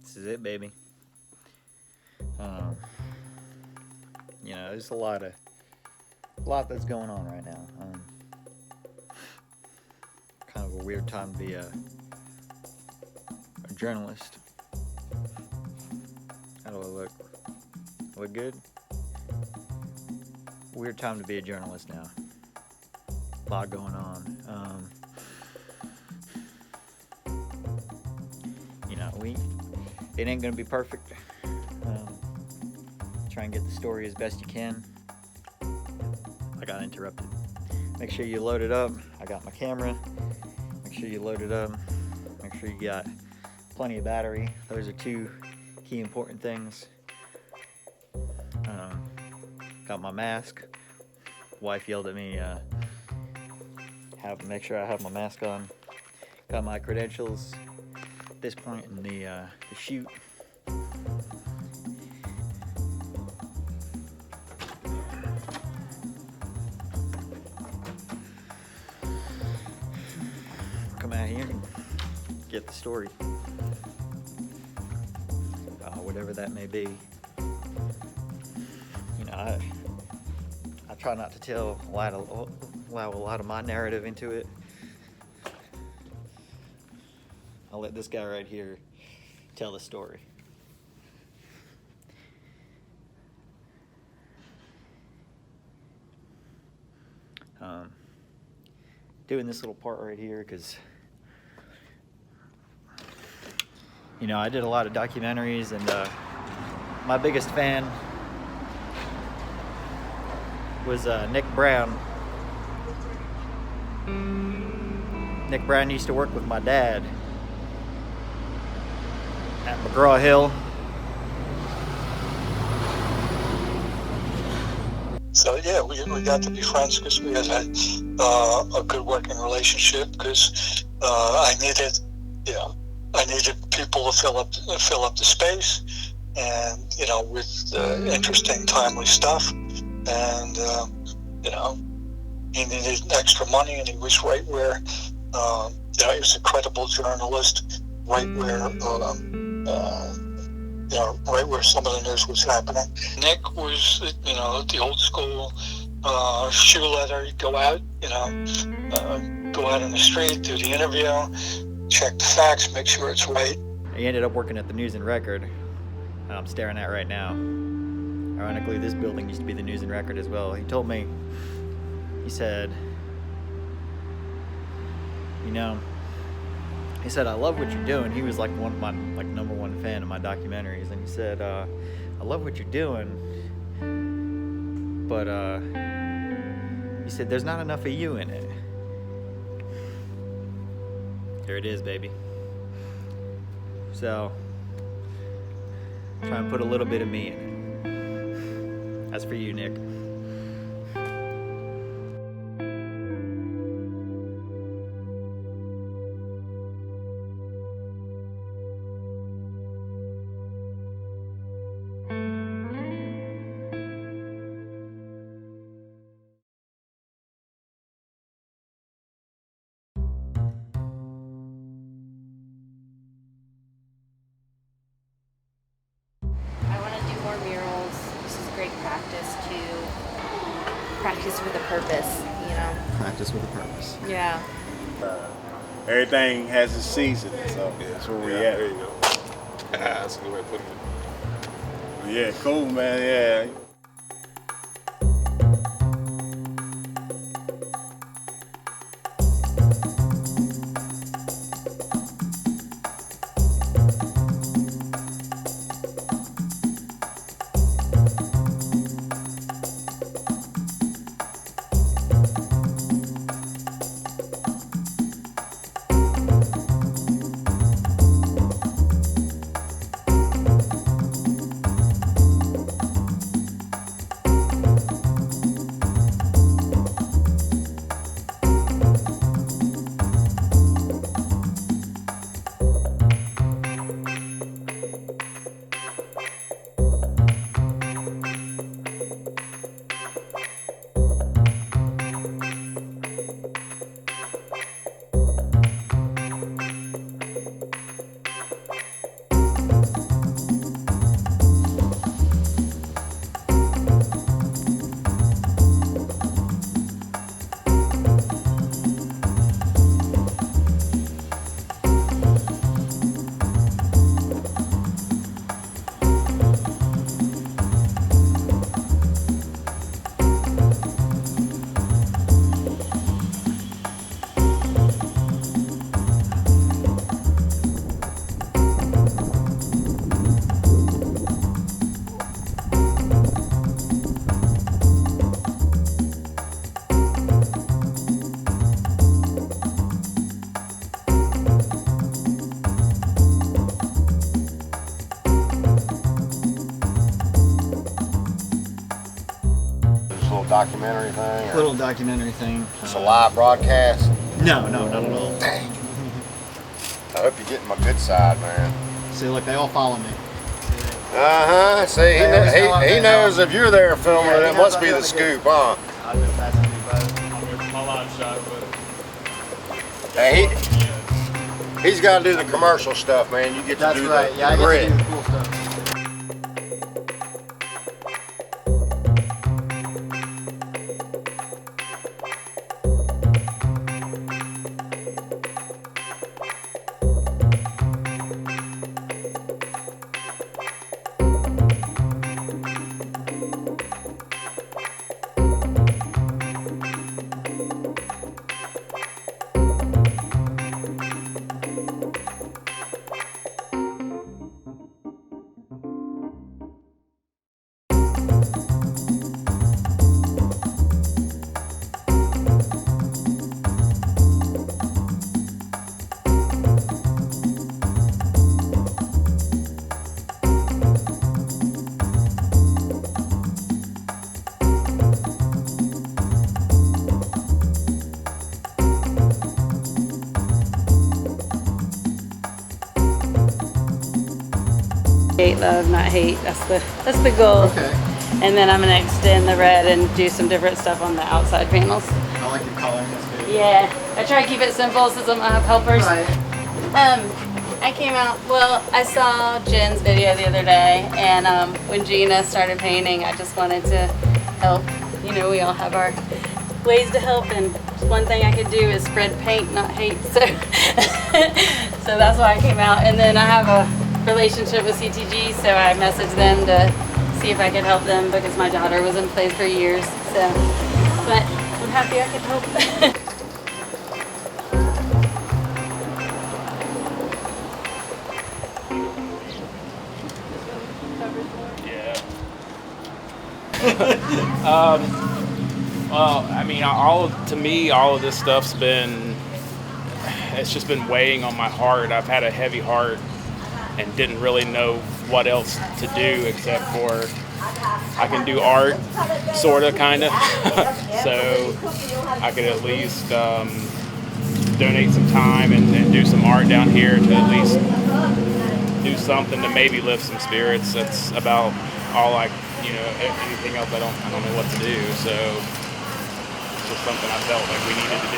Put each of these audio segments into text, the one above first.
This is it, baby. You know, there's a lot that's going on right now. Kind of a weird time to be a journalist. How do I look? Look good? Weird time to be a journalist now. A lot going on. You know, it ain't gonna be perfect. Try and get the story as best you can. I got interrupted. Make sure you load it up. I got my camera. Make sure you load it up. Make sure you got plenty of battery. Those are two key important things. Got my mask. Wife yelled at me, make sure I have my mask on. Got my credentials at this point in the shoot. Come out here and get the story. Whatever that may be. You know, I try not to allow a lot of my narrative into it. I'll let this guy right here tell the story. Doing this little part right here because, you know, I did a lot of documentaries, and my biggest fan was Nick Brown. Nick Brown used to work with my dad at McGraw-Hill. So yeah, we got to be friends because we had a good working relationship. Because I needed people to fill up the space, and you know, with interesting, timely stuff. And you know, he needed extra money, and he was right where you know, he was a credible journalist, right where you know, right where some of the news was happening. Nick was, you know, the old school shoe leather. He'd go out, you know, go out in the street, do the interview, check the facts, make sure it's right. He ended up working at the News and Record, that I'm staring at right now. Ironically, this building used to be the News and Record as well. He told me, he said, you know, he said, I love what you're doing. He was like one of my number one fan of my documentaries. And he said, I love what you're doing, but he said, there's not enough of you in it. Here it is, baby. So, try and put a little bit of me in it. That's for you, Nick. Practice with a purpose, you know. Practice with a purpose. Yeah. Everything has a season, so that's where we at. There you go. That's a good way of putting it. Yeah, cool, man. Yeah. Documentary thing? Or Little documentary thing. it's a live broadcast? No, not at all. Dang. I hope you're getting my good side, man. See, look, they all follow me. Uh-huh. See, he knows if you're there filming it, it must be the scoop, huh? I've been passing you both. My live shot, but Hey, he's got to do the commercial stuff, man. You get to do the grit. the cool stuff. Hate, love, not hate. That's the goal. Okay. And then I'm gonna extend the red and do some different stuff on the outside panels. I like your coloring. That's good. Yeah, I try to keep it simple since I'm gonna have helpers. Right. I came out, well, I saw Jen's video the other day, and when Gina started painting, I just wanted to help. You know, we all have our ways to help, and one thing I could do is spread paint, not hate. So, so that's why I came out. And then I have a relationship with CTG, so I messaged them to see if I could help them because my daughter was in plays for years. So, but I'm happy I could help. Well, I mean, to me, all of this stuff's it's just been weighing on my heart. I've had a heavy heart and didn't really know what else to do except for I can do art, sort of, kind of. So I could at least donate some time and do some art down here to at least do something to maybe lift some spirits. That's about all anything else I don't know what to do. So it's just something I felt like we needed to do.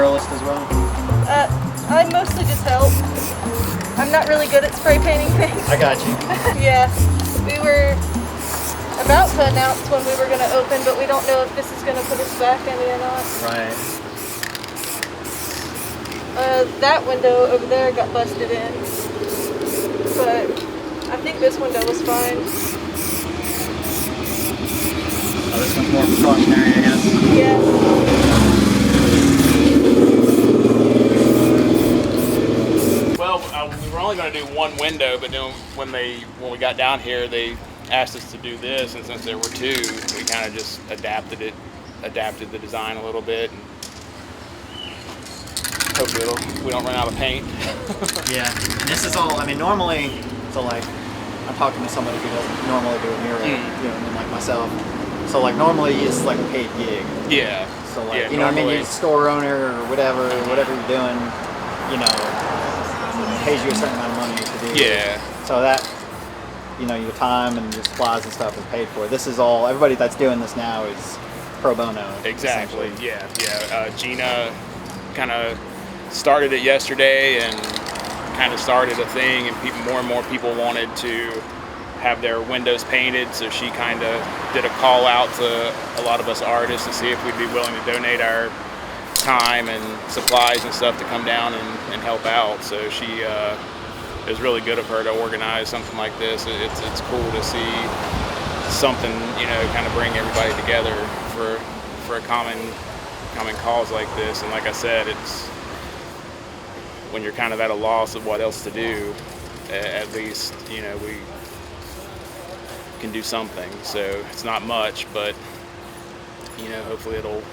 muralist as well? I mostly just help. I'm not really good at spray painting things. I got you. Yeah, we were about to announce when we were going to open, but we don't know if this is going to put us back any or not. Right. That window over there got busted in, but I think this window was fine. Oh, this one's more precautionary, I guess. Yeah. Well, we were only going to do one window, but then when we got down here, they asked us to do this, and since there were two, we kind of just adapted the design a little bit. And hopefully we don't run out of paint. Yeah, this is all, I mean, normally, so like, I'm talking to somebody who doesn't normally do a mural, you know, and like myself. So like, normally it's like a paid gig. Yeah. So like, yeah, you know what I mean, normally- you're a store owner or whatever you're doing, you know, pays you a certain amount of money to do. Yeah. So that, you know, your time and your supplies and stuff is paid for. This is all, everybody that's doing this now is pro bono. Exactly. essentially. Yeah. Gina kind of started it yesterday and kind of started a thing, and more and more people wanted to have their windows painted, so she kind of did a call out to a lot of us artists to see if we'd be willing to donate our time and supplies and stuff to come down and help out. So she it was really good of her to organize something like this. It's cool to see something, you know, kind of bring everybody together for a common cause like this. And like I said, it's when you're kind of at a loss of what else to do, at least, you know, we can do something. So it's not much, but, you know, hopefully it'll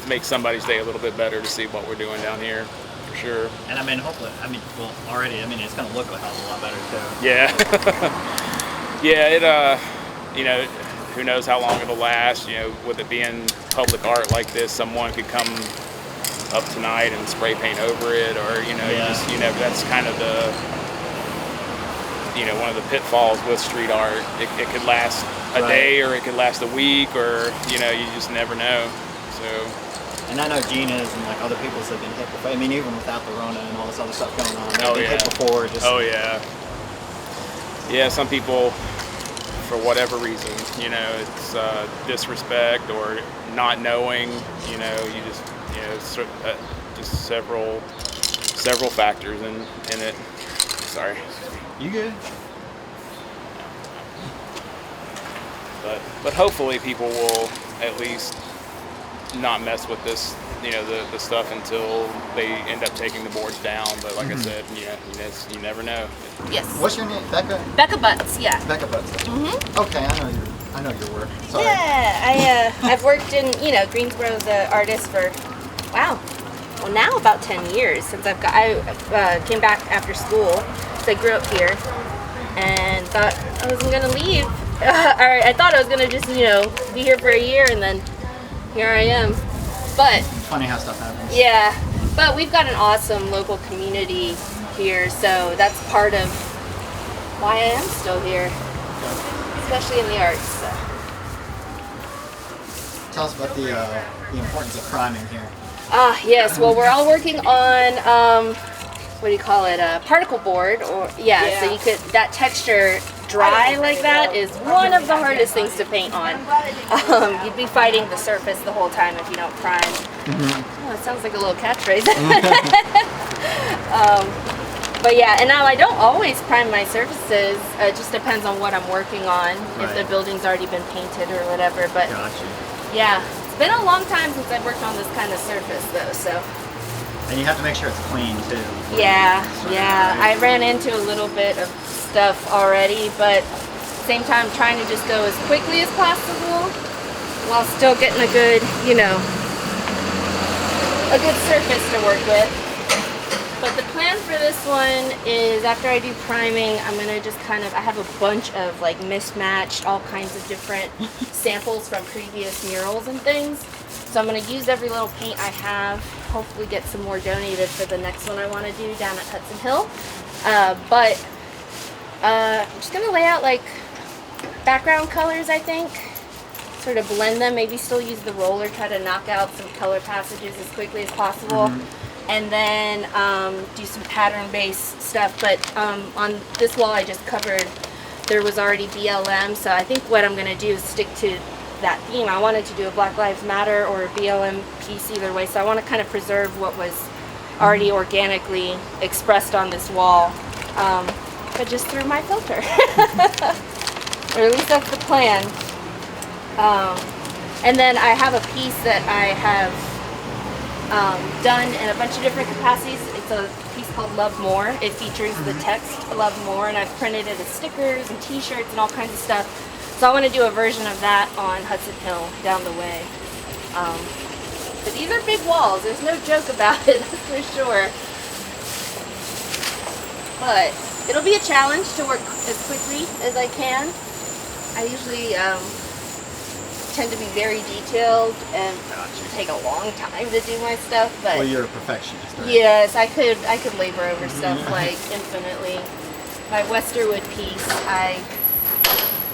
make somebody's day a little bit better to see what we're doing down here, for sure. And I mean, hopefully, I mean, well, already, I mean, it's going to look a hell of a lot better too. Yeah. Yeah, it, you know, who knows how long it'll last. You know, with it being public art like this, someone could come up tonight and spray paint over it, or, you know, you know, that's kind of the, you know, one of the pitfalls with street art. It could last a day, or it could last a week, or, you know, you just never know. So. And I know Gina's and like other people's have been hit before. I mean, even without the Rona and all this other stuff going on, they've been hit before. Just Yeah, some people, for whatever reason, you know, it's disrespect or not knowing, you know, you just, you know, just several factors in it. Sorry. You good? But hopefully people will at least not mess with this, you know, the stuff until they end up taking the boards down. But like I said, yeah, you never know. Yes. What's your name? Beka? Beka Butts, yeah. Beka Butts. Okay, I know your work. Sorry. Yeah, I've worked in, you know, Greensboro as an artist for, wow, well now about 10 years since I came back after school. So I grew up here and thought I wasn't gonna leave. Or I thought I was gonna just, you know, be here for a year, and then here I am. But It's funny how stuff happens. yeah, but we've got an awesome local community here, so that's part of why I am still here, especially in the arts. So. Tell us about the importance of priming here. Yes, well, we're all working on, what do you call it, particle board, or, so you could, that texture dry like that is one of the hardest things to paint on. You'd be fighting the surface the whole time if you don't prime. Oh, it sounds like a little catchphrase. But yeah, and now I don't always prime my surfaces. It just depends on what I'm working on, if the building's already been painted or whatever. But yeah, it's been a long time since I've worked on this kind of surface though, so. And you have to make sure it's clean too. Yeah. I ran into a little bit of stuff already, but at the same time trying to just go as quickly as possible while still getting a good, you know, a good surface to work with. But the plan for this one is after I do priming, I'm gonna just kind of, I have a bunch of like mismatched, all kinds of different samples from previous murals and things. So I'm gonna use every little paint I have, hopefully get some more donated for the next one I wanna do down at Hudson Hill. I'm just gonna lay out like background colors, I think. sort of blend them, maybe still use the roller, try to knock out some color passages as quickly as possible. And then do some pattern-based stuff. But on this wall I just covered, there was already BLM, so I think what I'm gonna do is stick to that theme. I wanted to do a Black Lives Matter or a BLM piece either way, so I want to kind of preserve what was already organically expressed on this wall, but just through my filter. Or at least that's the plan. And then I have a piece that I have done in a bunch of different capacities. It's a piece called Love More. It features the text Love More, and I've printed it as stickers and t-shirts and all kinds of stuff. So I want to do a version of that on Hudson Hill down the way. But these are big walls. There's no joke about it, that's for sure. But it'll be a challenge to work as quickly as I can. I usually tend to be very detailed and take a long time to do my stuff. But Well, you're a perfectionist, right? yes, I could labor over stuff like infinitely. My Westerwood piece,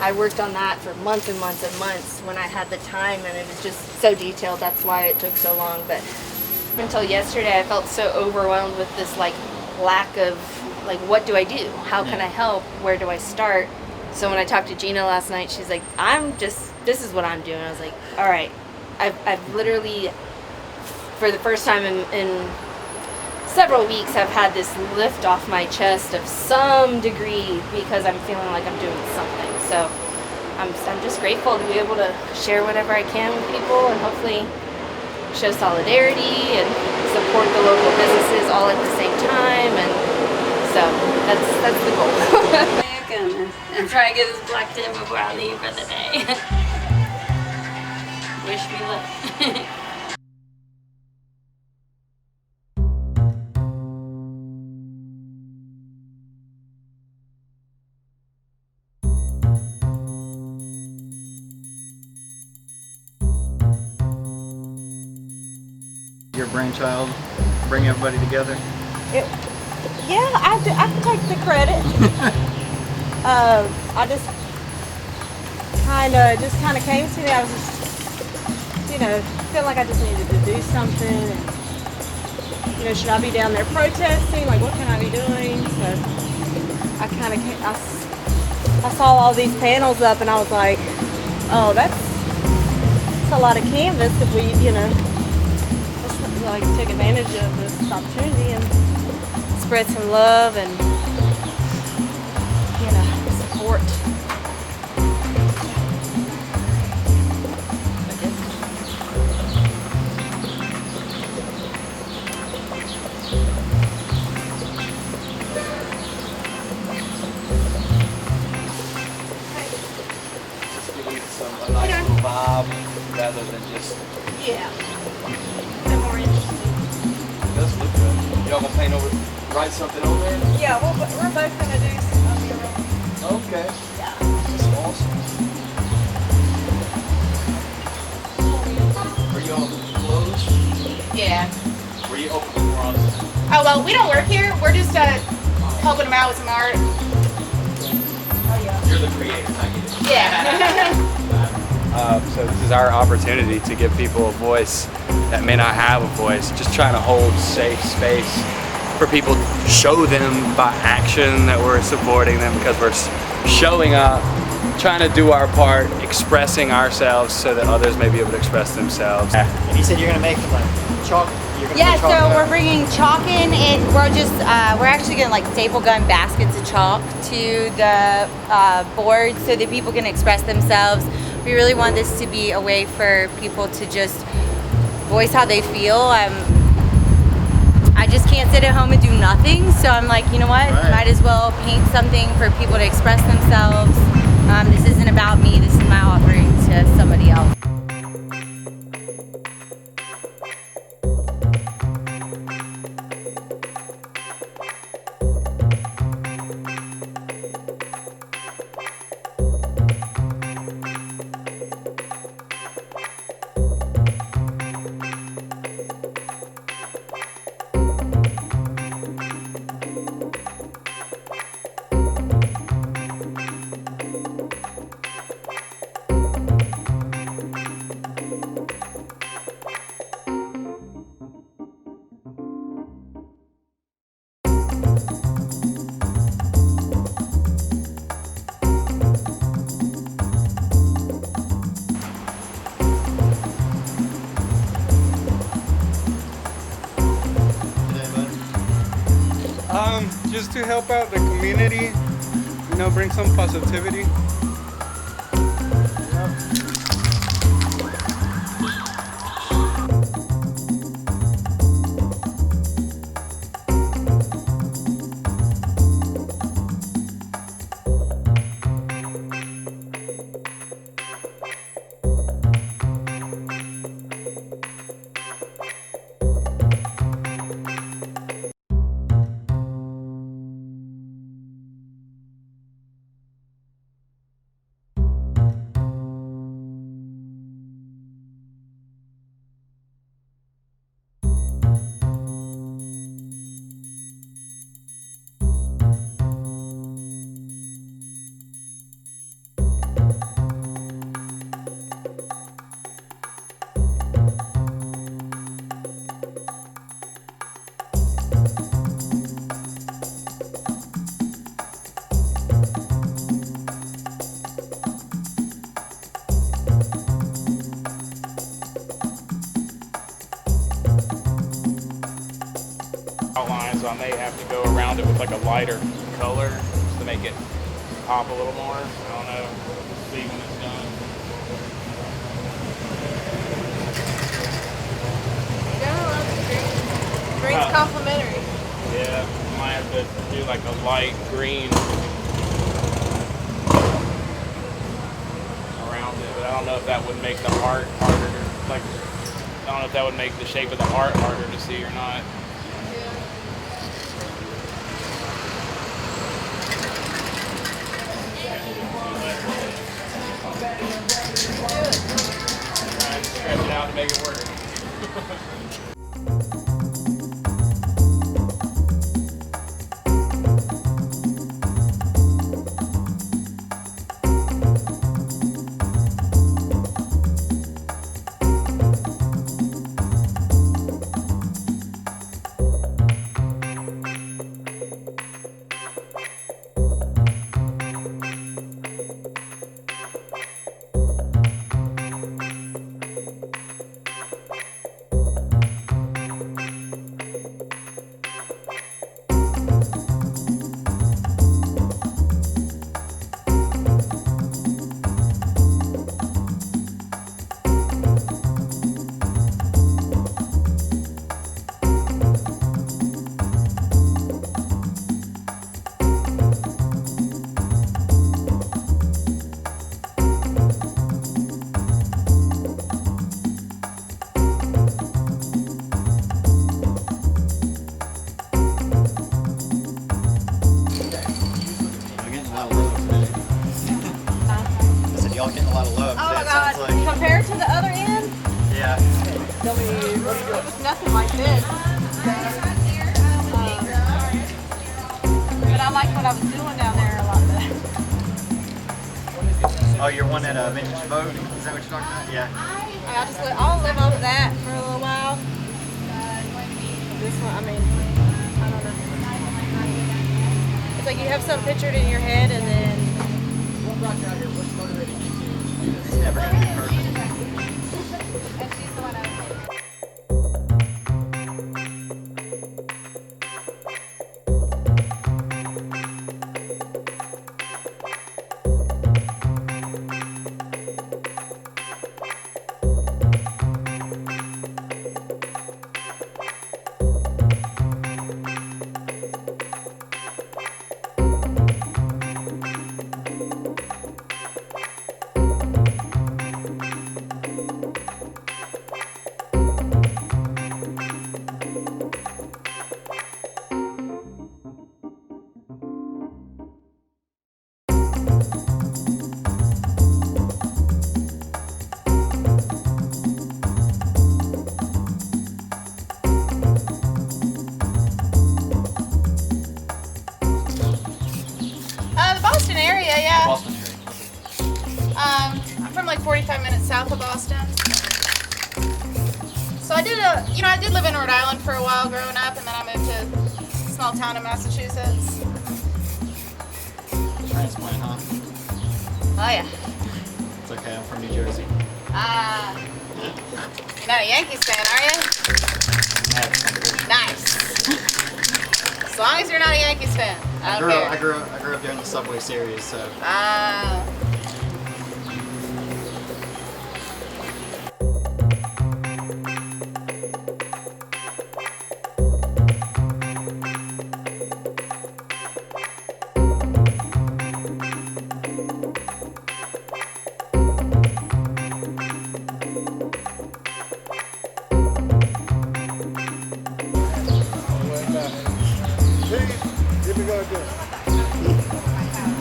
I worked on that for months and months and months when I had the time, and it was just so detailed. That's why it took so long. But until yesterday, I felt so overwhelmed with this like lack of like, what do I do? How can I help? Where do I start? So when I talked to Gina last night, she's like, this is what I'm doing. I was like, all right. I've literally, for the first time in several weeks, I've had this lift off my chest of some degree because I'm feeling like I'm doing something. So I'm just grateful to be able to share whatever I can with people and hopefully show solidarity and support the local businesses all at the same time. And so that's the goal. I'm trying to get this black tip before I leave for the day. Wish me luck. Your brainchild, bring everybody together. Yeah, I can take the credit. I just kind of came to me. I was just, feel like I just needed to do something. And, should I be down there protesting? Like, what can I be doing? So I saw all these panels up, and I was like, oh, that's a lot of canvas if we, let's like take advantage of this opportunity and spread some love and support. Just give you a nice little vibe rather than just. Yeah. They're more interesting. It does look good. Y'all gonna write something on there? Yeah, we're both gonna do some mural. Okay. Yeah. That's awesome. Are y'all closed? Yeah. Were you open more on this? Oh, well, we don't work here. We're just helping them out with some art. You're the creator, I get it. Yeah. So this is our opportunity to give people a voice that may not have a voice, just trying to hold safe space for people, show them by action that we're supporting them because we're showing up, trying to do our part, expressing ourselves so that others may be able to express themselves. And you said you're gonna make like chalk. Yeah, so we're bringing chalk in, and we're actually gonna like staple gun baskets of chalk to the board so that people can express themselves. We really want this to be a way for people to just voice how they feel. I just can't sit at home and do nothing, so I'm like, you know what? Right. Might as well paint something for people to express themselves. This isn't about me. This is my offering to somebody else. Just to help out the community, you know, bring some positivity. Outline, so I may have to go around it with like a lighter color just to make it pop a little more. I don't know. We'll see when it's done. Green's complimentary. Yeah, I might have to do like a light green around it, but I don't know if that would make the heart harder to, like, I don't know if that would make the shape of the heart harder to see or not. Try and stretch it out to make it work. Y'all getting a lot of love. Oh my God! Compared to the other end, yeah. Tell me, what do you do? It was nothing like this. But I like what I was doing down there a lot better. Oh, you're one at Vintage Vogue? Is that what you're talking about? Yeah. I'll live off of that for a little while. This one, I mean, I don't know. It's like you have something pictured in your head, and then. What brought you out here? What's motivating you to? It's never gonna be perfect. And she's the one out here. Boston area. I'm from like 45 minutes south of Boston. So I did live in Rhode Island for a while growing up, and then I moved to a small town in Massachusetts. Transplant, huh? Oh yeah. It's okay, I'm from New Jersey. You're not a Yankees fan, are you? Yeah. Nice. long as you're not a Yankees fan. I don't care. I grew up during the Subway series, so. Ah.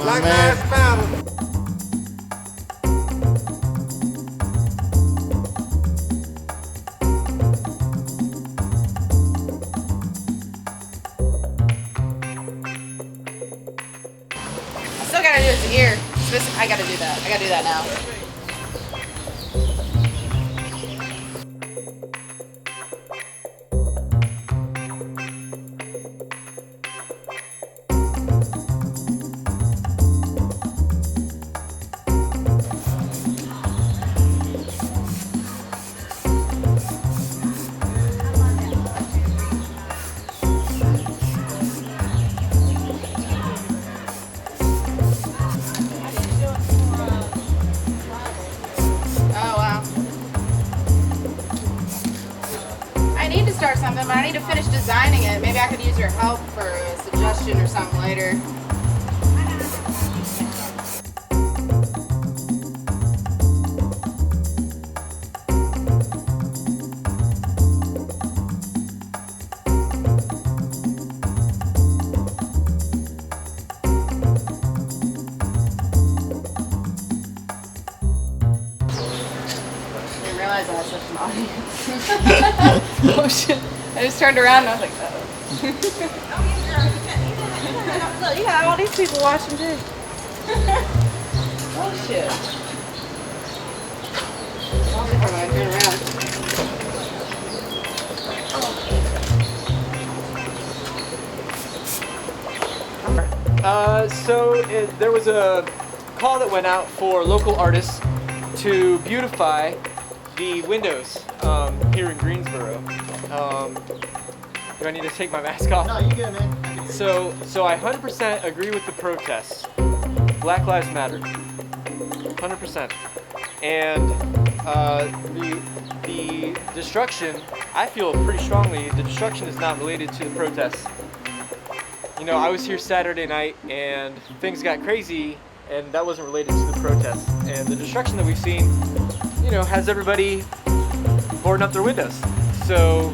Black Lives Matter. Still gotta do it to here. I gotta do that. I gotta do that now. Start something, but I need to finish designing it. Maybe I could use your help for a suggestion or something later. I didn't realize I had such an audience. Oh shit. I just turned around and I was like, oh. Look, you got all these people watching too. Oh shit. All different when I turn around. There was a call that went out for local artists to beautify the windows here in Greensboro. Do I need to take my mask off? No, you good, man. So I 100% agree with the protests. Black Lives Matter. 100%. And the destruction, I feel pretty strongly, the destruction is not related to the protests. You know, I was here Saturday night and things got crazy, and that wasn't related to the protests. And the destruction that we've seen, you know, has everybody boarding up their windows. So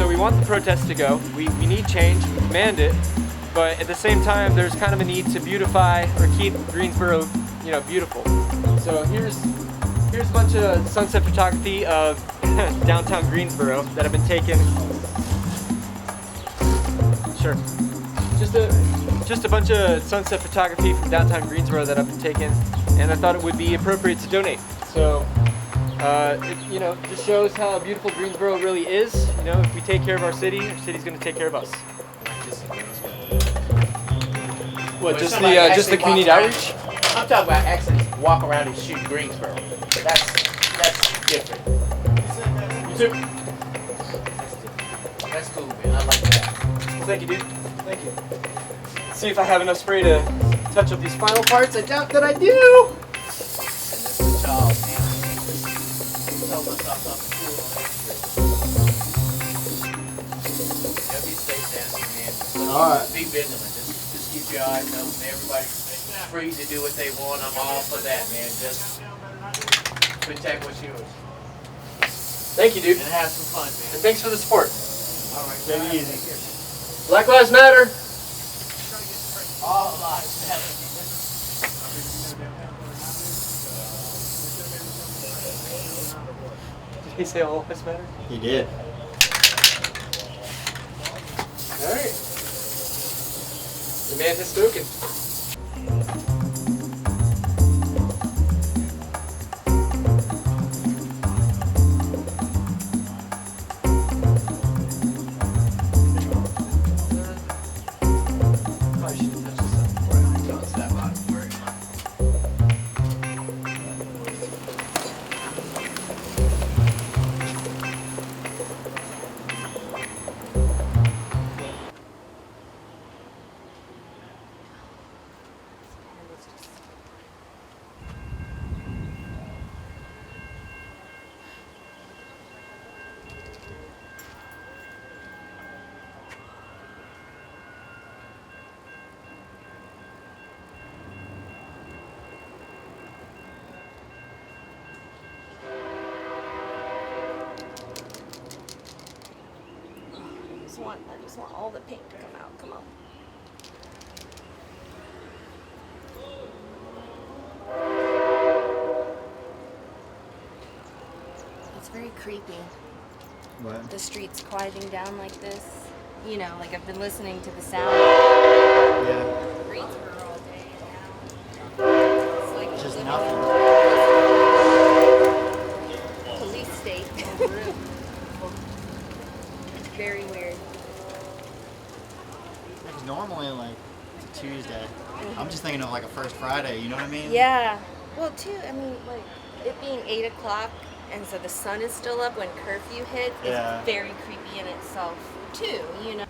we want the protests to go. We need change, we demand it, but at the same time, there's kind of a need to beautify or keep Greensboro, you know, beautiful. So here's a bunch of sunset photography of downtown Greensboro that have been taken. Sure. Just a bunch of sunset photography from downtown Greensboro that have been taken, and I thought it would be appropriate to donate. So, it, you know, just shows how beautiful Greensboro really is. You know, if we take care of our city's going to take care of us. What? Just the community outreach? I'm talking about actually walk around and shoot Greensboro. That's different. You too? That's cool, man. I like that. Well, thank you, dude. Thank you. Let's see if I have enough spray to touch up these final parts. I doubt that I do. Alright. Be vigilant. Just keep your eyes open. Everybody's free to do what they want. I'm all for that, man. Just protect what's yours. Thank you, dude. And have some fun, man. And thanks for the support. Alright. Take it easy. Black Lives Matter. All lives matter. Did he say all lives matter? He did. Alright. The man has spoken. just want all the paint to come out. Come on. It's very creepy. What? The streets quieting down like this. You know, like I've been listening to the sound. Yeah. Greensboro all day now. It's like Just a nothing. police state. Very weird. Because normally, like, it's a Tuesday. I'm just thinking of like a first Friday, you know what I mean? Yeah. Well, too, I mean, like, it being 8 o'clock, and so the sun is still up when curfew hits, Yeah. is very creepy in itself, too, you know?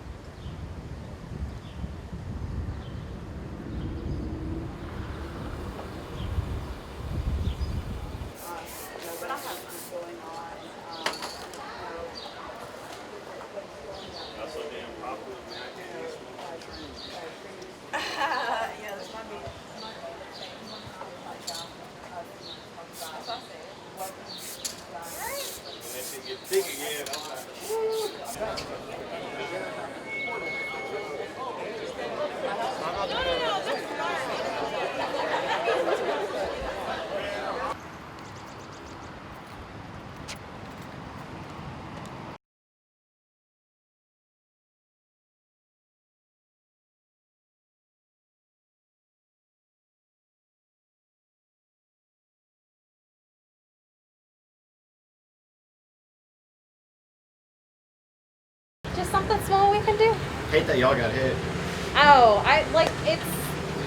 Just something small we can do. Hate that y'all got hit. Oh,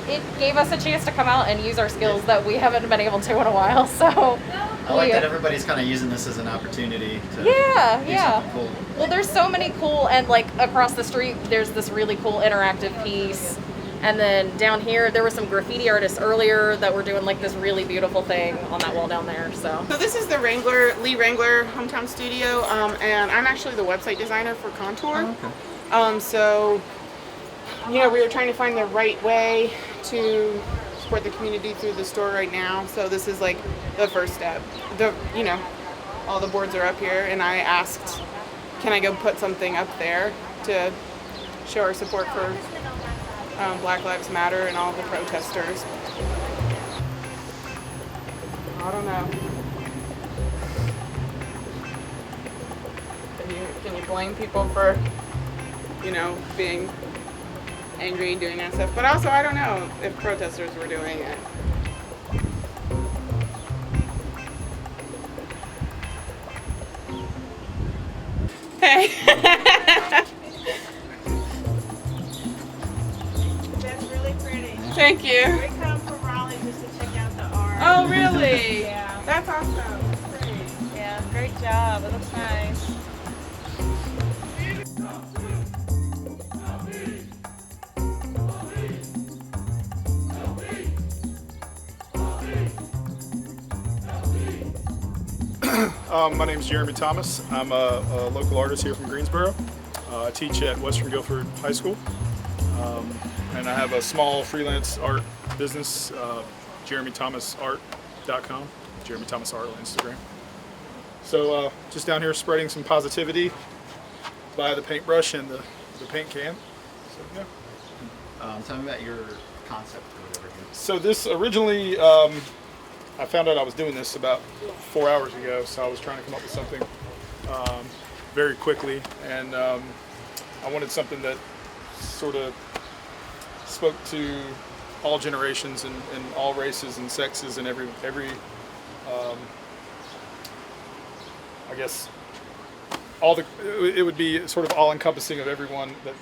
it gave us a chance to come out and use our skills that we haven't been able to in a while. So I like that everybody's kind of using this as an opportunity to do something cool. Well, there's so many cool, and like across the street, there's this really cool interactive piece. And then down here, there were some graffiti artists earlier that were doing like this really beautiful thing on that wall down there. So this is the Lee Wrangler hometown studio, and I'm actually the website designer for Contour. Oh, okay. So, you know, we were trying to find the right way to support the community through the store right now. So this is like the first step. You know, all the boards are up here, and I asked, can I go put something up there to show our support for Black Lives Matter and all the protesters. I don't know. Can you blame people for, you know, being angry and doing that stuff? But also, I don't know if protesters were doing it. Hey. That's really pretty. Thank you. We come from Raleigh just to check out the art. Oh, really? Yeah. That's awesome. That's great. Yeah, great job. It looks nice. My name is Jeremy Thomas. I'm a local artist here from Greensboro. I teach at Western Guilford High School. And I have a small freelance art business, JeremyThomasArt.com, Jeremy Thomas Art on Instagram. So just down here spreading some positivity by the paintbrush and the paint can. So, yeah. Tell me about your concept or whatever. So this originally, I found out I was doing this about 4 hours ago, so I was trying to come up with something very quickly, and I wanted something that sort of spoke to all generations and all races and sexes and every I guess it would be sort of all encompassing of everyone that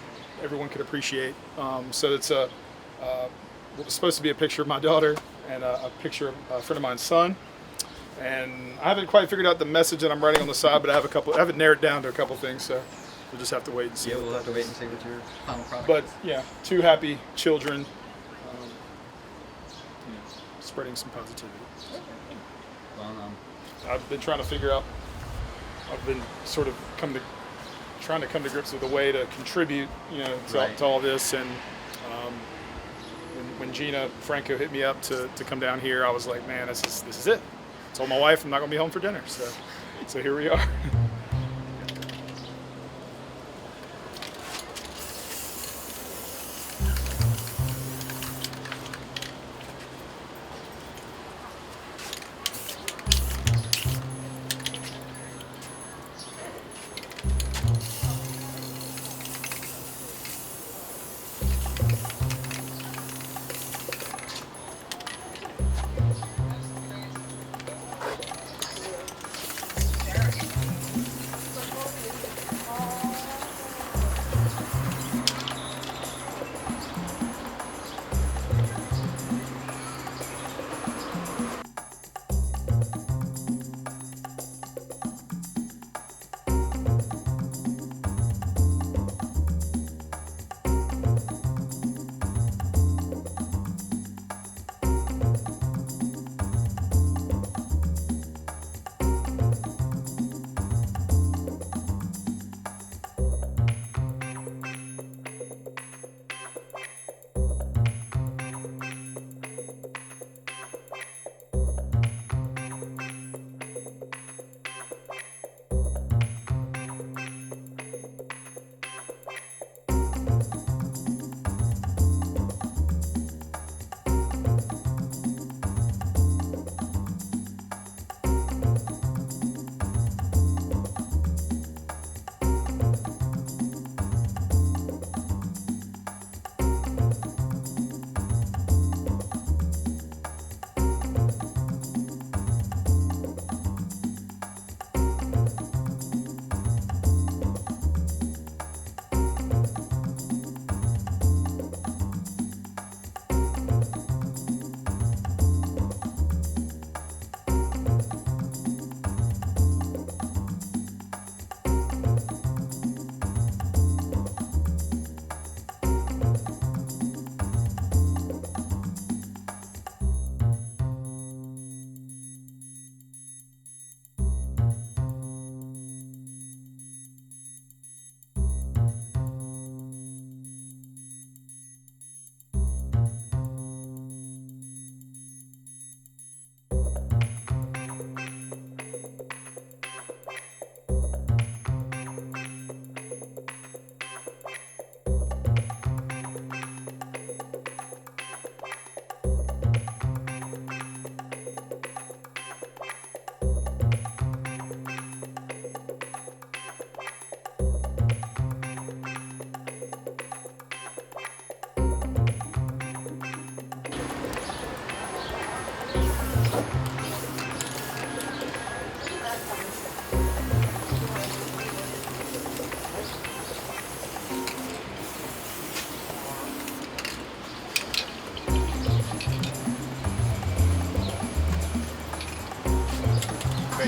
everyone could appreciate. So it's it was supposed to be a picture of my daughter and a picture of a friend of mine's son. And I haven't quite figured out the message that I'm writing on the side, but I haven't narrowed down to a couple things, so we'll just have to wait and see. Yeah, we'll have to wait and see what your final product But is. yeah, 2 happy children, spreading some positivity. Well, I've been trying to figure out, I've been sort of trying to come to grips with a way to contribute, to all this. And when Gina Franco hit me up to come down here, I was like, man, this is it. I told my wife I'm not gonna be home for dinner, so here we are.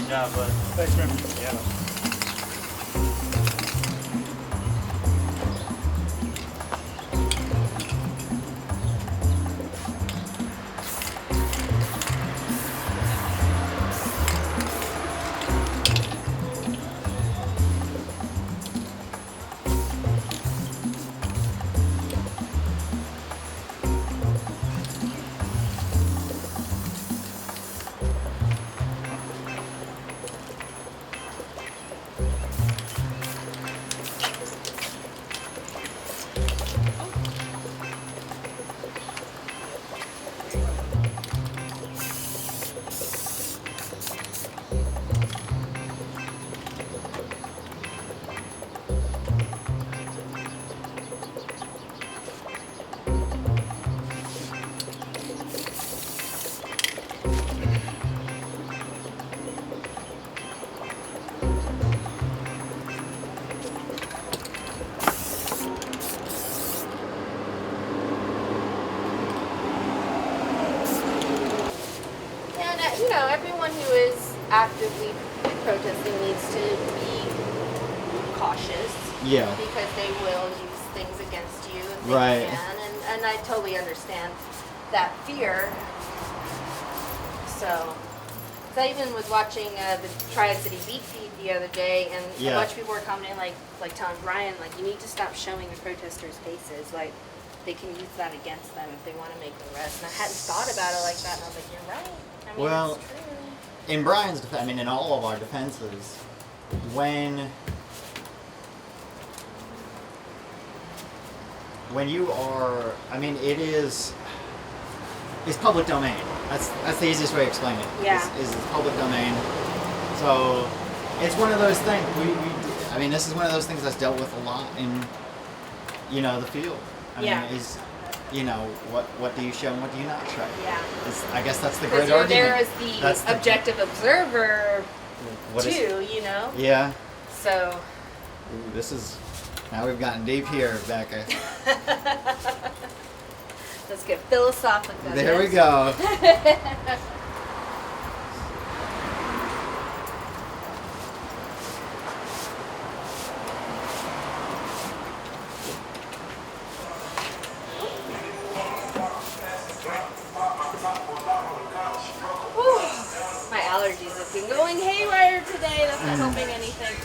job, bud. Thanks, man. Yeah. Everyone who is actively protesting needs to be cautious. Yeah. Because they will use things against you if they Right. can, and I totally understand that fear. So I even was watching the Triad City Beat feed the other day, and a bunch of people were commenting like telling Brian, like, you need to stop showing the protesters' faces, like they can use that against them if they want to make an arrest. And I hadn't thought about it like that, and I was like, you're right. I mean, Well, it's true. in Brian's defense, I mean, in all of our defenses, when you are, I mean, it's public domain. That's the easiest way to explain it. Yeah. Is public domain. So it's one of those things. I mean, this is one of those things that's dealt with a lot in, the field. I mean, what do you show and what do you not show? Yeah. I guess that's the great you're argument. there as the objective observer too, Yeah. So. Ooh, now we've gotten deep here, Beka. Let's get philosophical. There we go. My allergies have been going haywire today. That's not helping anything.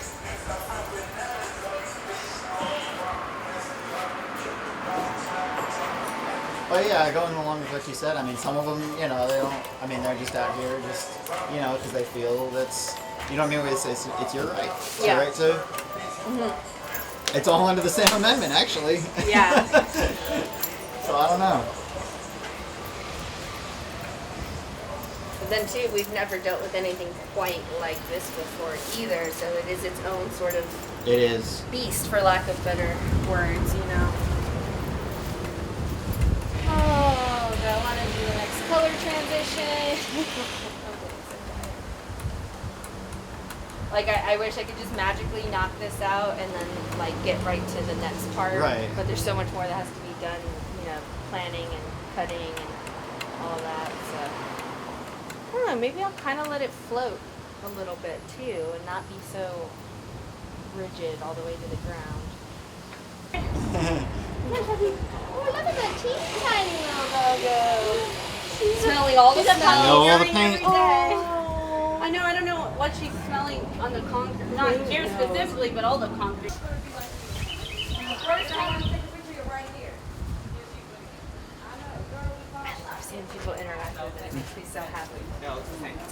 But yeah, going along with what you said, I mean, some of them, they don't, I mean, they're just out here because they feel that's, you know what I mean? It's your right. It's your right to. Mm-hmm. It's all under the same amendment, actually. Yeah. So I don't know. But then too, we've never dealt with anything quite like this before either. So it is its own sort of. It is. Beast, for lack of better words, Oh, do I want to do the next color transition? Like, I wish I could just magically knock this out and then, get right to the next part. Right. But there's so much more that has to be done, planning and cutting and all that, so. I don't know, maybe I'll kind of let it float a little bit, too, and not be so rigid all the way to the ground. Oh, look at that teeny tiny little doggo. Smelling all the smells. All the paint. Oh. I know, I don't know what she's smelling on the concrete. Not here specifically, but all the concrete. I love seeing people interact with it. It makes me so happy.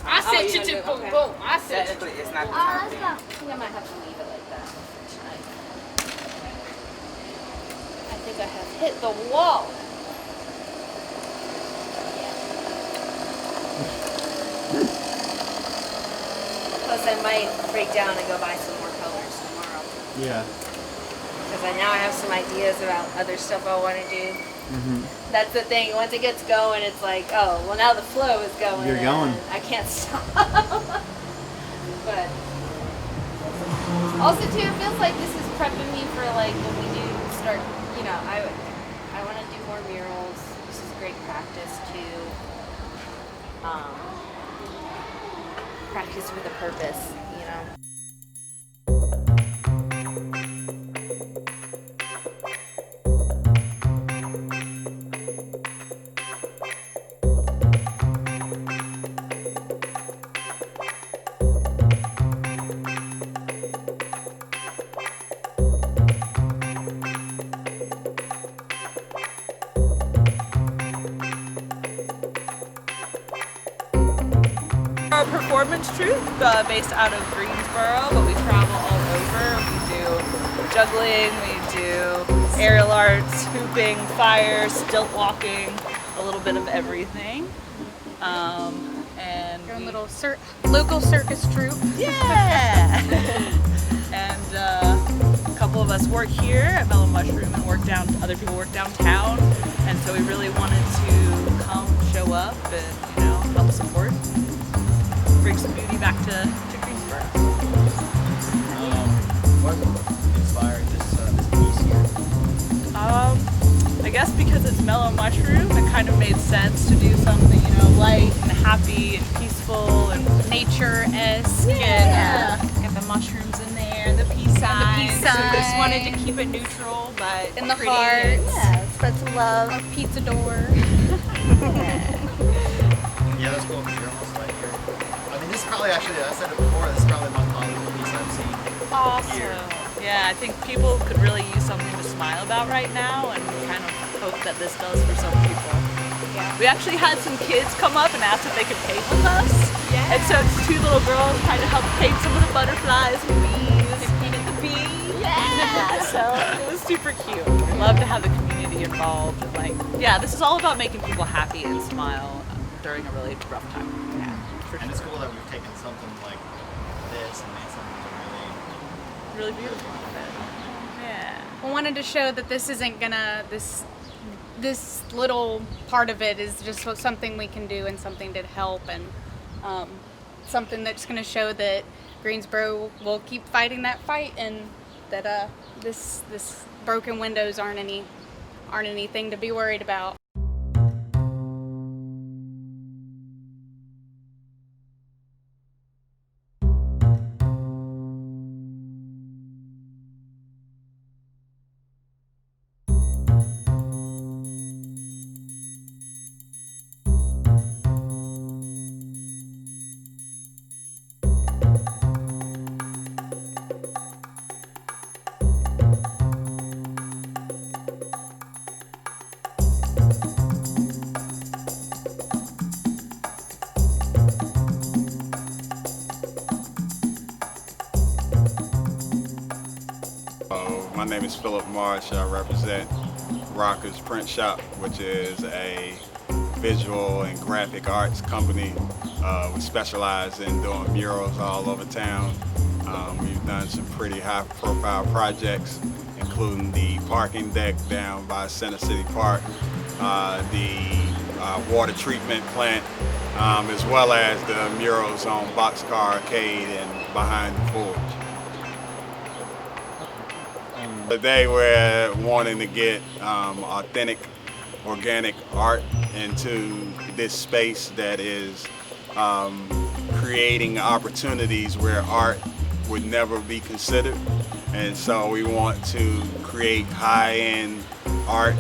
I said chit boom boom. I said it's not the I think I might have to leave it like that. I think I have hit the wall. Plus, I might break down and go buy some more colors tomorrow. Yeah. Because now I have some ideas about other stuff I want to do. Mm-hmm. That's the thing. Once it gets going, it's like, oh, well, now the flow is going. You're going. I can't stop. But also, too, it feels like this is prepping me for when we do start. I want to do more murals. This is great practice too. practice with a purpose, you know. A performance troupe based out of Greensboro, but we travel all over. We do juggling, we do aerial arts, hooping, fire, stilt walking, a little bit of everything. And Your own little local circus troupe. Yeah! And a couple of us work here at Mellow Mushroom and other people work downtown. And so we really wanted to come show up and, you know, help support. Bring some beauty back to Greensboro. What inspired this piece here? I guess because it's Mellow Mushroom, it kind of made sense to do something, you know, light and happy and peaceful and nature-esque. Yeah. And get the mushrooms in there, the peace signs. So we just wanted to keep it neutral, but in the pretty. heart. Yeah, spread some love. A pizza door. Yeah, that's cool. You're almost like here. I mean, this is probably actually, I said it before, this is probably the most popular piece I've seen. Awesome. Here. Yeah, I think people could really use something to smile about right now, and we kind of hope that this does for some people. Yeah. We actually had some kids come up and ask if they could paint with us. Yeah. And so it's two little girls trying to help paint some of the butterflies and bees. They painted the bee. Yeah. So it was super cute. We love to have the community involved. And this is all about making people happy and smile during a really rough time. Yeah. And it's cool that we've taken something like this and made something Really beautiful. Yeah. I wanted to show that this isn't gonna, this little part of it is just something we can do and something to help, and something that's gonna show that Greensboro will keep fighting that fight, and that this broken windows aren't anything to be worried about. My name is Phillip Marsh. I represent Rockers Print Shop, which is a visual and graphic arts company. We specialize in doing murals all over town. We've done some pretty high-profile projects, including the parking deck down by Center City Park, the water treatment plant, as well as the murals on Boxcar Arcade and behind the forge. Today we're wanting to get authentic, organic art into this space that is creating opportunities where art would never be considered. And so we want to create high-end art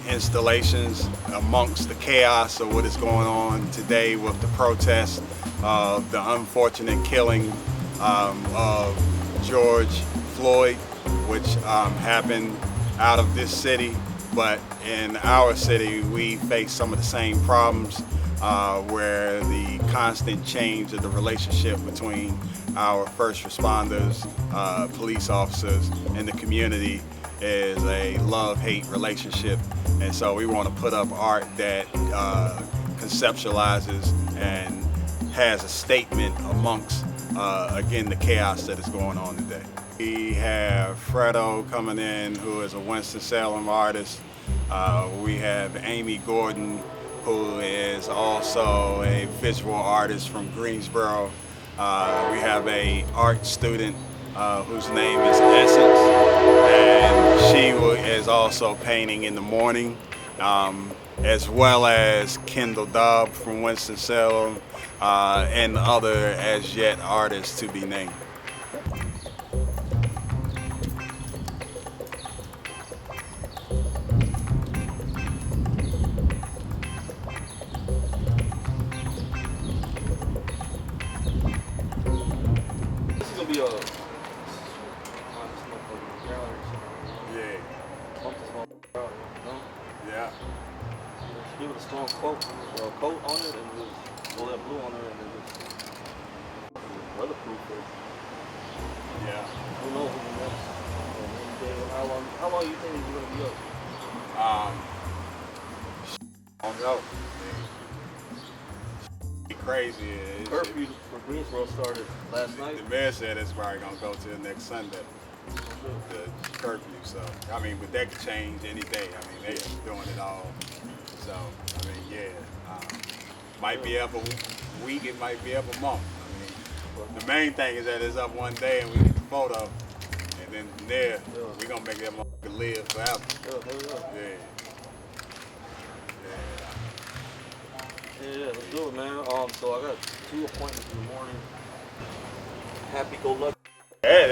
installations amongst the chaos of what is going on today with the protests of the unfortunate killing of George Floyd, which happened out of this city. But in our city, we face some of the same problems where the constant change of the relationship between our first responders, police officers, and the community is a love-hate relationship. And so we want to put up art that conceptualizes and has a statement amongst, again, the chaos that is going on today. We have Fredo coming in, who is a Winston-Salem artist. We have Amy Gordon, who is also a visual artist from Greensboro. We have an art student whose name is Essence, and she is also painting in the morning. as well as Kendall Dobb from Winston-Salem, and other as yet artists to be named. This is gonna be a yeah. Give it a strong coat on it, and just throw that blue on it, and then just weatherproof it. Yeah. Who knows who next? How long you think you're gonna be up? I don't know. Crazy. Curfew for Greensboro started last night. The mayor said it's probably gonna go till next Sunday. The curfew, so I mean, but that could change any day. I mean, they're doing it all. So I mean, yeah, might be up a week, it might be up a month. I mean, the main thing is that it's up one day and we get the photo, and then from there we're gonna make that motherfucker live forever. Yeah. Yeah, let's do it, man. So I got 2 appointments in the morning. Happy go lucky. Yeah,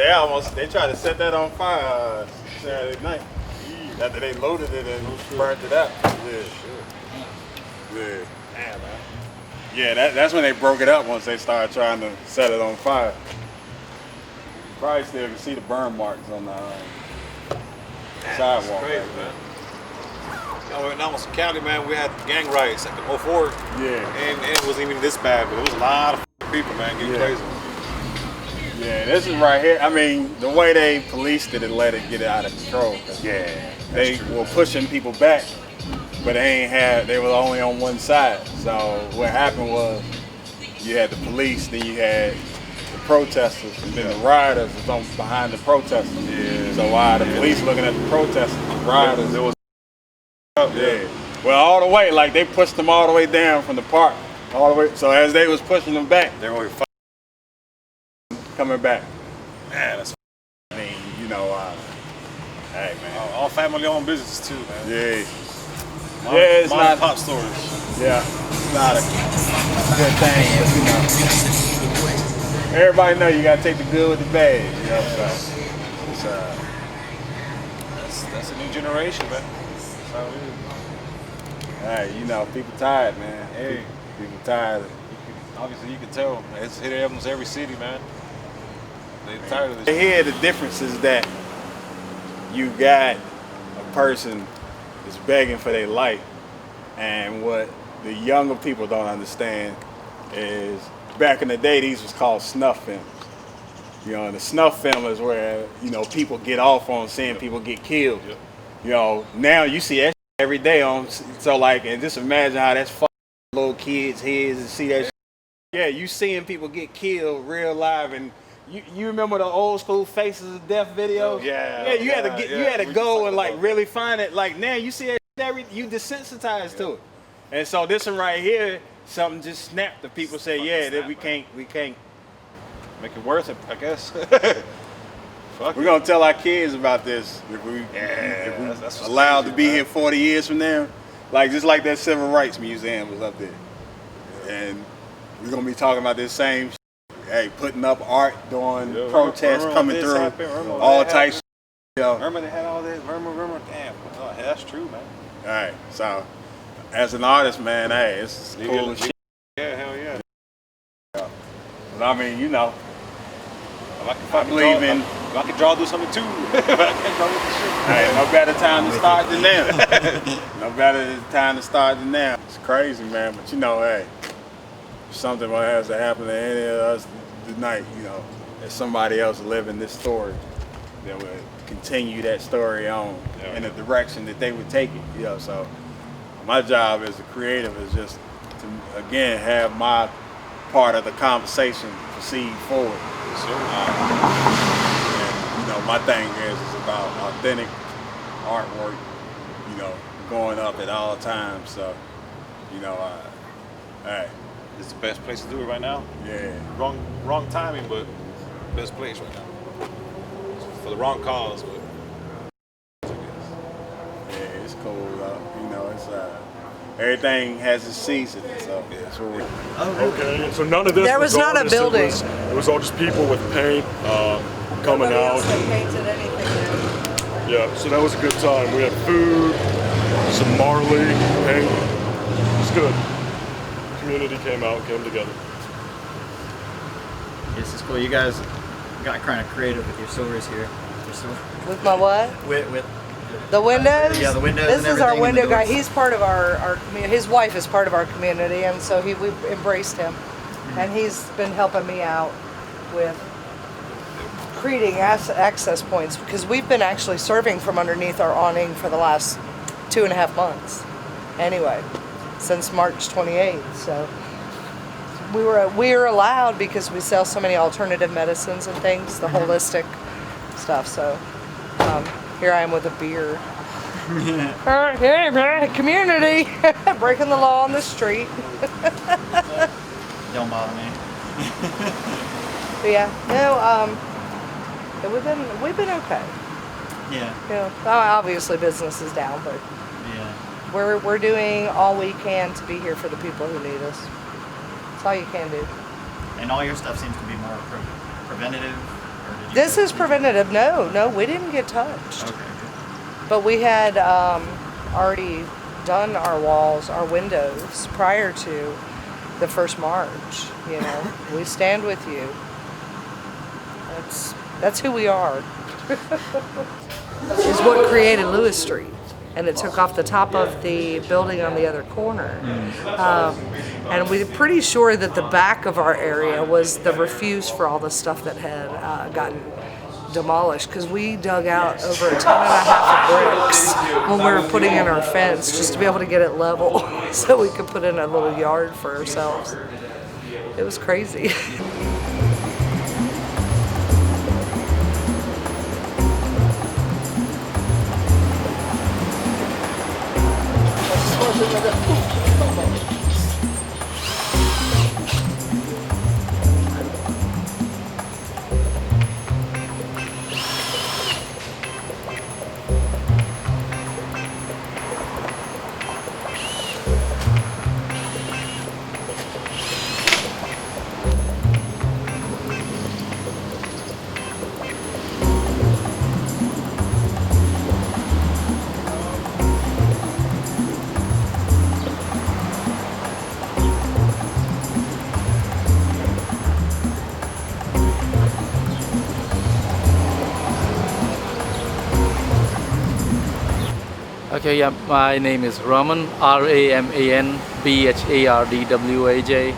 they tried to set that on fire Saturday night. After they loaded it and burnt it up. Yeah, sure. Yeah. Damn, man. Yeah, that's when they broke it up once they started trying to set it on fire. You probably still can see the burn marks on the sidewalk. Crazy, man. In Almost County, man, we had gang riots like in 04. Yeah. And it wasn't even this bad, but it was a lot of people, man, getting crazy. Yeah, this is right here. I mean, the way they policed it and let it get out of control. Yeah. They were pushing people back, but they were only on one side. So what happened was you had the police, then you had the protesters, and then the rioters was on behind the protesters. Yeah. So while the police looking at the protesters, the rioters, it was yeah. Well, all the way, like they pushed them all the way down from the park, all the way. So as they was pushing them back, they were coming back. Man, that's. I mean, you know, hey man, all family-owned businesses too, man. Yeah. It's not pop stores. Yeah, it's not a good thing, but you know, everybody know you gotta take the good with the bad. You know, so it's, that's a new generation, man. That's how it is. Hey, you know, people tired, man. Hey, people tired. Obviously, you can tell. It's hit almost every city, man. They're tired of this. Here, the difference is that you got a person that's begging for their life, and what the younger people don't understand is back in the day, these was called snuff films. You know, and the snuff film is where, you know, people get off on seeing people get killed. You know, now you see that every day on, so like, and just imagine how that's fucking little kids' heads and see that shit. Yeah, you seeing people get killed real live, and you remember the old school Faces of Death videos? Yeah. You had to you had to go and like really find it. Like now you see that you desensitized to it, and so this one right here, something just snapped. The people say, yeah, that we can't make it worth it, I guess. We're gonna tell our kids about this if we that's allowed to be here 40 years from now. Like just like that Civil Rights Museum was up there, and we're gonna be talking about this same. Hey, putting up art, doing protests, coming through, all types. You know. Remember they had all this. Remember. Damn, that's true, man. All right, so as an artist, man, hey, it's cool as shit. Yeah, hell yeah. But I mean, you know, if I believe in. If I can do something too. If I can draw with the shit. Hey, no better time to start than now. No better time to start than now. It's crazy, man, but you know, hey, if something has to happen to any of us tonight, you know, there's somebody else living this story that would continue that story on in the direction that they would take it, you know. So my job as a creative is just to, again, have my part of the conversation proceed forward. And, you know, my thing is about authentic artwork, you know, going up at all times. So, you know, hey. It's the best place to do it right now. Yeah. Wrong timing, but best place right now. For the wrong cause, but yeah, It's cool, you know. It's everything has its season, so that's what we. Okay, and so none of this. There was not a artists, building. It was all just people with paint coming out. Painted anything. Yeah, so that was a good time. We had food, some Marley, paint. It was good. Community came together. This is cool. You guys got kind of creative with your stories here. With my what? With the windows? Yeah, the windows. This and is our everything, and window the guy. doors. He's part of our community. His wife is part of our community, and so we embraced him. And he's been helping me out with creating access points because we've been actually serving from underneath our awning for the last 2.5 months. Anyway, since March 28th. So we were allowed because we sell so many alternative medicines and things, the holistic stuff. So here I am with a beer. Community breaking the law on the street. Don't bother me. But yeah, no, we've been okay. Yeah. You know, obviously business is down, but yeah, we're doing all we can to be here for the people who need us. That's all you can do. And all your stuff seems to be more preventative. Or did you This is preventative. No, we didn't get touched. Okay. But we had already done our walls, our windows prior to the first March. You know, we stand with you. That's who we are. Is what created Lewis Street, and it took off the top of the building on the other corner. And we're pretty sure that the back of our area was the refuse for all the stuff that had gotten demolished, because we dug out over 1.5 tons of bricks when we were putting in our fence just to be able to get it level so we could put in a little yard for ourselves. It was crazy. Okay, yeah, my name is Raman, Raman Bhardwaj.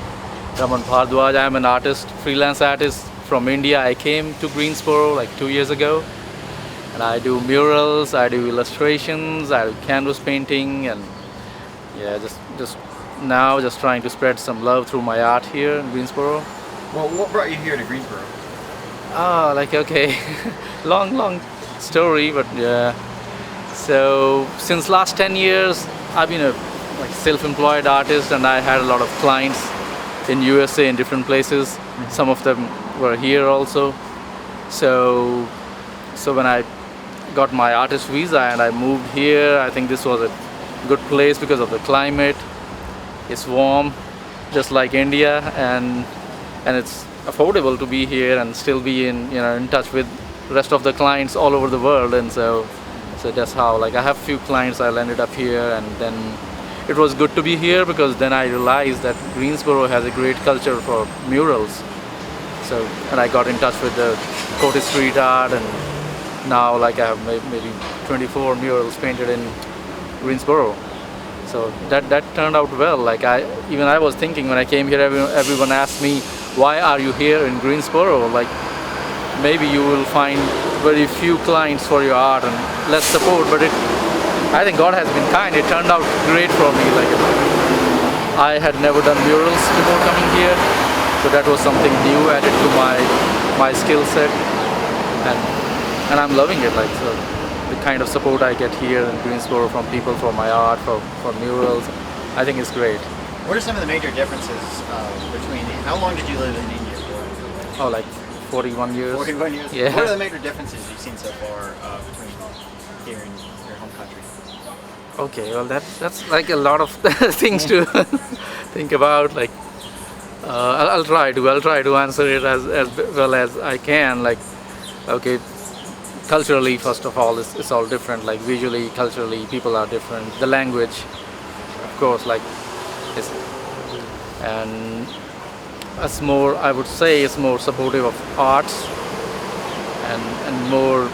Raman Bhardwaj. I'm an artist, freelance artist from India. I came to Greensboro like 2 years ago, and I do murals, I do illustrations, I do canvas painting, and yeah, just now just trying to spread some love through my art here in Greensboro. Well, what brought you here to Greensboro? Ah, like okay, long story, but yeah. So since last 10 years, I've been a self-employed artist, and I had a lot of clients in USA in different places. Some of them were here also. So when I got my artist visa and I moved here, I think this was a good place because of the climate. It's warm, just like India, and it's affordable to be here and still be in touch with the rest of the clients all over the world. And so that's how, I have few clients. I landed up here, and then it was good to be here because then I realized that Greensboro has a great culture for murals. And I got in touch with the Crockett street art, and now I have maybe 24 murals painted in Greensboro. So that turned out well. I was thinking when I came here, everyone asked me, why are you here in Greensboro? Maybe you will find very few clients for your art and less support, but I think God has been kind. It turned out great for me. I had never done murals before coming here, so that was something new added to my skill set, and I'm loving it. So the kind of support I get here in Greensboro from people for my art, for murals, I think is great. What are some of the major differences between? How long did you live in India for? Oh, 41 years. 41 years? Yeah. What are the major differences you've seen so far between here and your home country? Okay, well that's like a lot of things to think about. Like, I'll try to answer it as well as I can. Like, okay, culturally, first of all, it's all different. Like visually, culturally, people are different. The language, of course, like, and it's more. I would say it's more supportive of arts, and more.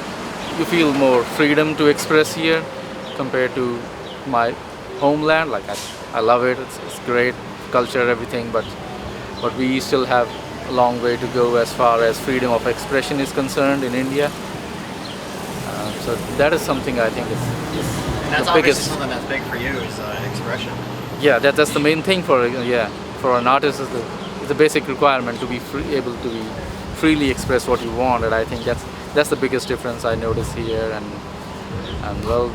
You feel more freedom to express here compared to my homeland. Like I love it. It's great culture, everything, but we still have a long way to go as far as freedom of expression is concerned in India. So that is something I think is And that's the obviously biggest. something that's big for you is expression. Yeah, that's the main thing for an artist is the basic requirement to be able to be freely express what you want, and I think that's the biggest difference I notice here. And well,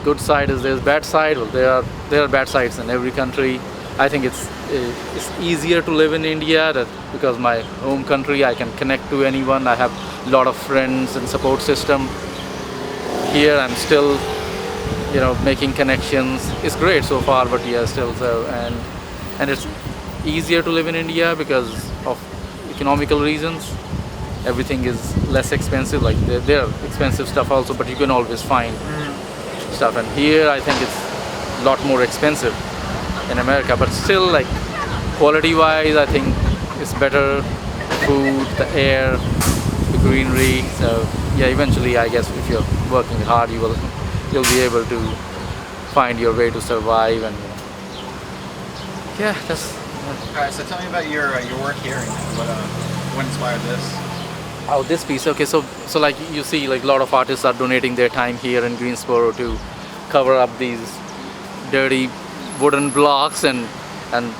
good side is there's bad side. Well, there are bad sides in every country. I think it's easier to live in India because my home country, I can connect to anyone. I have a lot of friends and support system. Here I'm still, making connections. It's great so far, but yeah, still so. And it's easier to live in India because of economical reasons. Everything is less expensive. Like there are expensive stuff also, but you can always find stuff. And here I think it's a lot more expensive in America, but still, like, quality wise, I think it's better. Food, the air, the greenery. So yeah, eventually I guess if you're working hard, you'll be able to find your way to survive. And yeah, that's All right, so tell me about your work here and what inspired this. Oh, this piece. Okay, so like you see, like a lot of artists are donating their time here in Greensboro to cover up these dirty wooden blocks and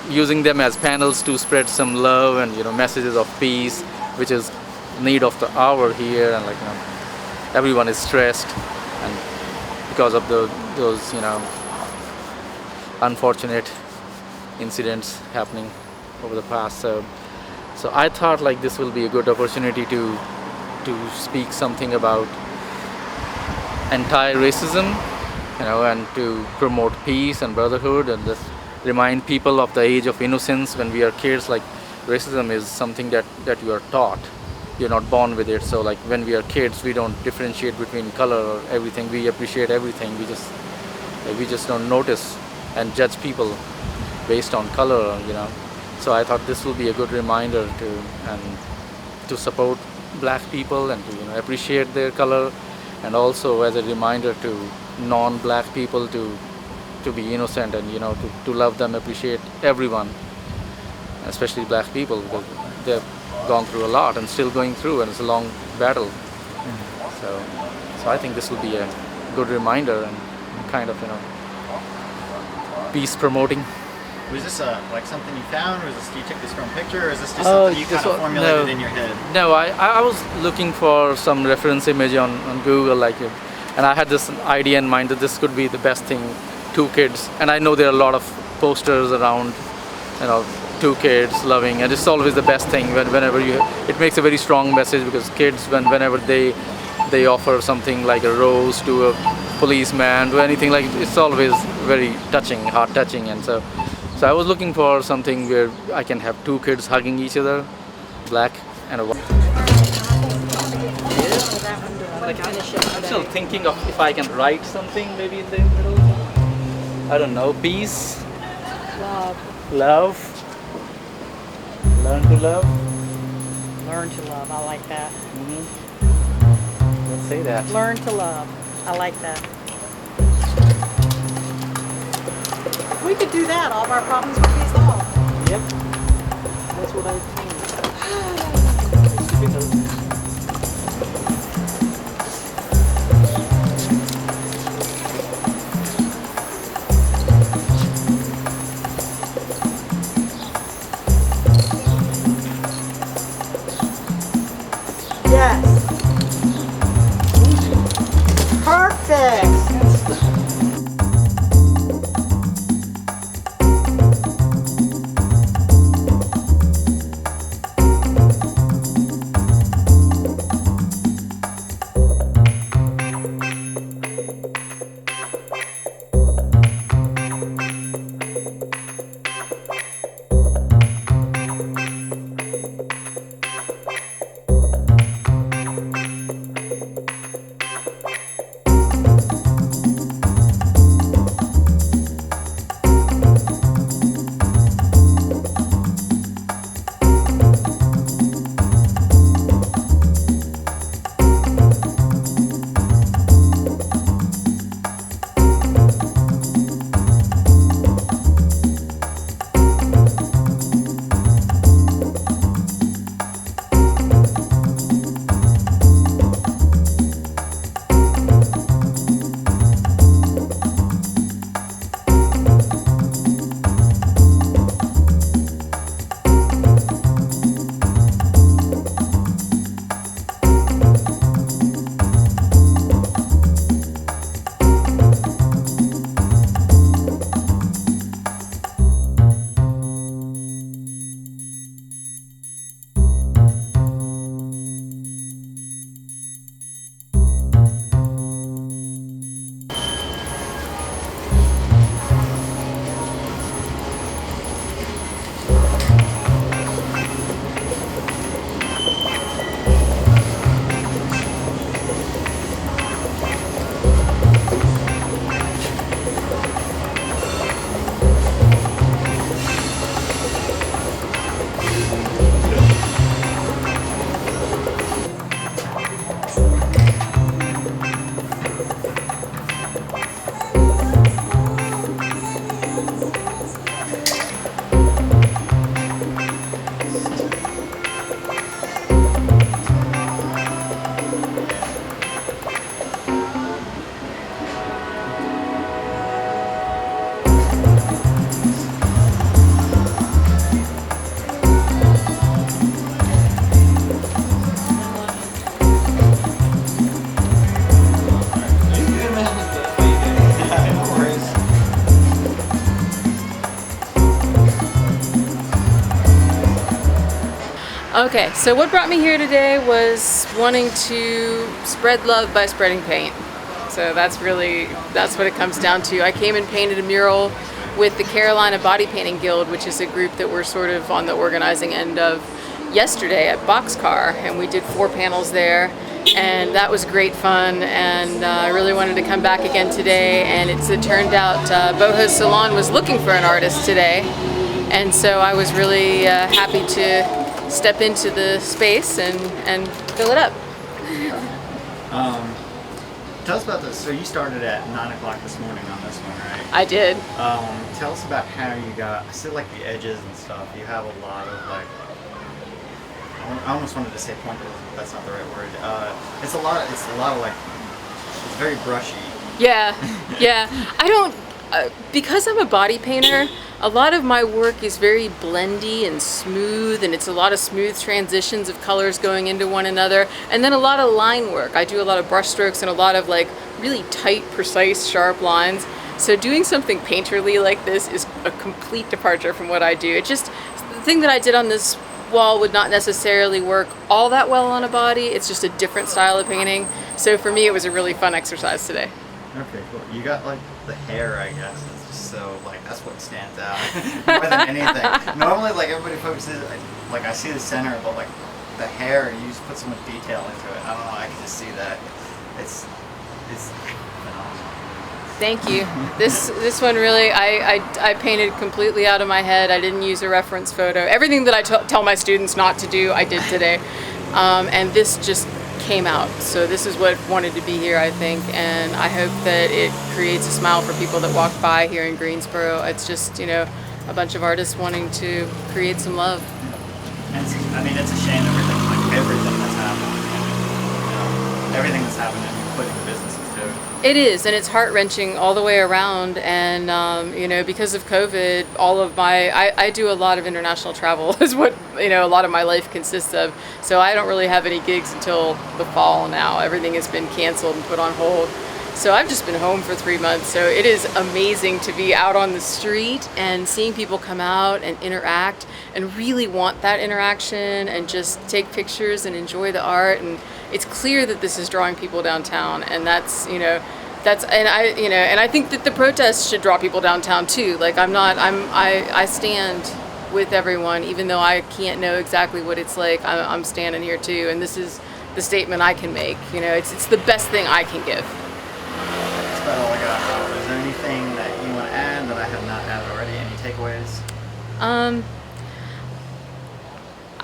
using them as panels to spread some love and messages of peace, which is need of the hour here. And like everyone is stressed and because of those unfortunate incidents happening over the past. So I thought like this will be a good opportunity to speak something about anti-racism, and to promote peace and brotherhood, and just remind people of the age of innocence when we are kids. Like racism is something that you are taught. You're not born with it. So like when we are kids, we don't differentiate between color or everything. We appreciate everything. We just don't notice and judge people based on color, So I thought this will be a good reminder to support black people and to appreciate their color, and also as a reminder to non-black people to be innocent and to love them, appreciate everyone, especially black people, because they've gone through a lot and still going through, and it's a long battle. So I think this will be a good reminder and kind of peace promoting. Was this like something you found, or you took this from a picture, or is this just something you kind of formulated in your head? No, I was looking for some reference image on Google, and I had this idea in mind that this could be the best thing, two kids. And I know there are a lot of posters around, two kids loving, and it's always the best thing whenever it makes a very strong message, because kids, whenever they offer something like a rose to a policeman, to anything, like it's always very touching, heart touching. And so I was looking for something where I can have two kids hugging each other, black and a white. I'm still thinking of if I can write something maybe in the middle. I don't know, peace, love, learn to love. Learn to love, I like that. Let's say that. Learn to love, I like that. If we could do that, all of our problems would be solved. Yep, that's what I think. Yes. Perfect. Okay, so what brought me here today was wanting to spread love by spreading paint. So that's what it comes down to. I came and painted a mural with the Carolina Body Painting Guild, which is a group that we're sort of on the organizing end of, yesterday at Boxcar, and we did 4 panels there, and that was great fun, and I really wanted to come back again today, and it turned out Boho Salon was looking for an artist today, and so I was really happy to step into the space and fill it up. Tell us about this. So you started at 9 o'clock this morning on this one, right? I did. Tell us about how you got, I see like the edges and stuff. You have a lot of like, I almost wanted to say pointers, but that's not the right word. It's a lot of like, it's very brushy. Yeah, yeah. I don't, because I'm a body painter, a lot of my work is very blendy and smooth, and it's a lot of smooth transitions of colors going into one another, and then a lot of line work. I do a lot of brush strokes and a lot of like really tight, precise, sharp lines. So doing something painterly like this is a complete departure from what I do. It just, the thing that I did on this wall would not necessarily work all that well on a body. It's just a different style of painting. So for me, it was a really fun exercise today. Okay, cool. You got like the hair, I guess. It's just so like, that's what stands out more than anything. Normally, like everybody focuses, like I see the center, but like the hair, you just put so much detail into it. I don't know. I can just see that. It's phenomenal. Thank you. This one really, I painted completely out of my head. I didn't use a reference photo. Everything that I tell my students not to do, I did today. And this just came out. So this is what wanted to be here, I think. And I hope that it creates a smile for people that walk by here in Greensboro. It's just, you know, a bunch of artists wanting to create some love. And I mean, it's a shame everything that's happening. You know, everything that's happening, including the businesses too. It is, and it's heart-wrenching all the way around, and you know, because of COVID, all of my, I do a lot of international travel is what, you know, a lot of my life consists of, so I don't really have any gigs until the fall now. Everything has been canceled and put on hold, so I've just been home for 3 months, so it is amazing to be out on the street and seeing people come out and interact and really want that interaction and just take pictures and enjoy the art. And it's clear that this is drawing people downtown, and that's, you know, and I think that the protests should draw people downtown too. Like I stand with everyone, even though I can't know exactly what it's like. I'm standing here too, and this is the statement I can make. You know, it's the best thing I can give. That's about all I got. Is there anything that you want to add that I have not added already? Any takeaways?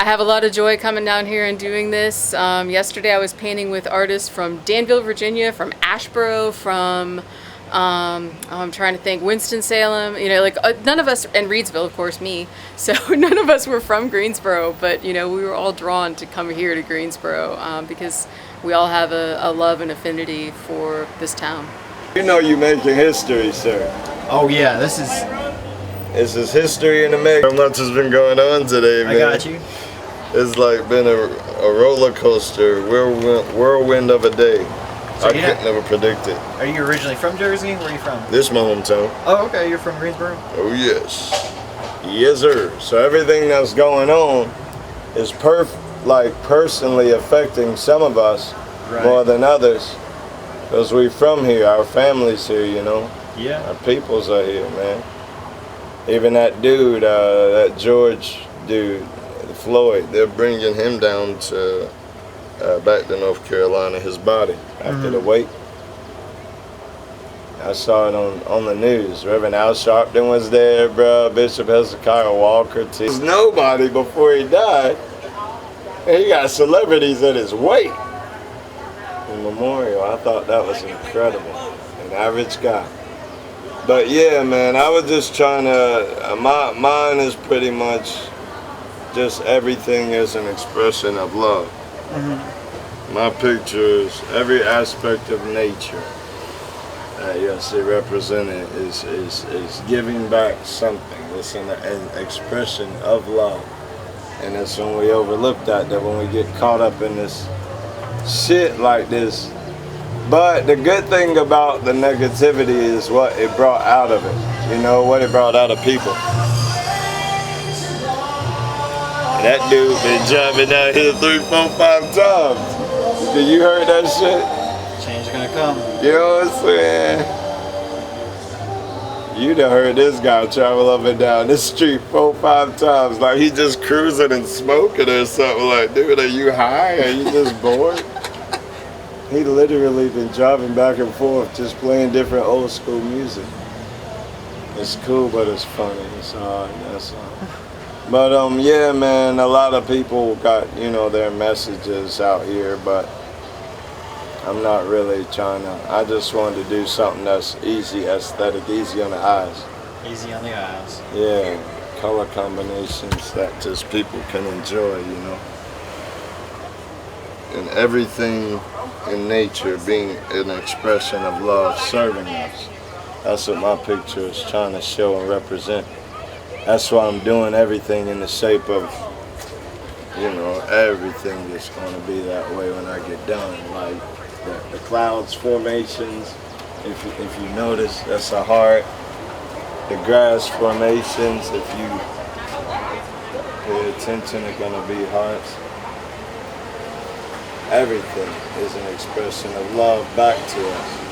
I have a lot of joy coming down here and doing this. Yesterday I was painting with artists from Danville, Virginia, from Asheboro, from, I'm trying to think, Winston-Salem, you know, like none of us, and Reedsville, of course, me. So none of us were from Greensboro, but, you know, we were all drawn to come here to Greensboro because we all have a love and affinity for this town. You know you're making history, sir. Oh yeah, this is history in the making. How much has been going on today, man? I got you. It's like been a roller coaster, whirlwind of a day. So I couldn't never predict it. Are you originally from Jersey? Where are you from? This is my hometown. Oh, okay. You're from Greensboro? Oh, yes. Yes, sir. So everything that's going on is personally affecting some of us more than others. Because we're from here, our family's here, you know. Yeah. Our peoples are here, man. Even that dude, that George dude, Floyd, they're bringing him down to back to North Carolina, his body, after the wake. I saw it on the news. Reverend Al Sharpton was there, bro. Bishop Hezekiah Walker, too. There was nobody before he died. And he got celebrities at his wake. In memorial, I thought that was incredible. An average guy. But yeah, man, I was just trying to, mine is pretty much just everything is an expression of love. My pictures, every aspect of nature you'll see represented is giving back something. It's an expression of love. And it's when we overlook that when we get caught up in this shit like this. But the good thing about the negativity is what it brought out of it. You know, what it brought out of people. That dude been jumping out here 3, 4, 5 times. Did you heard that shit? Change is gonna come. You know what I'm saying? You done heard this guy travel up and down this street 4, 5 times. Like he just cruising and smoking or something. Like, dude, are you high? Are you just bored? He literally been driving back and forth just playing different old school music. It's cool, but it's funny. It's hard. That's all. But yeah, man, a lot of people got, you know, their messages out here, but I'm not really trying to. I just wanted to do something that's easy, aesthetic, easy on the eyes. Easy on the eyes. Yeah, color combinations that just people can enjoy, you know. And everything in nature being an expression of love, serving us. That's what my picture is trying to show and represent. That's why I'm doing everything in the shape of, you know, everything is going to be that way when I get done. Like the clouds formations, if you notice, that's a heart. The grass formations, if you pay attention, are going to be hearts. Everything is an expression of love back to us.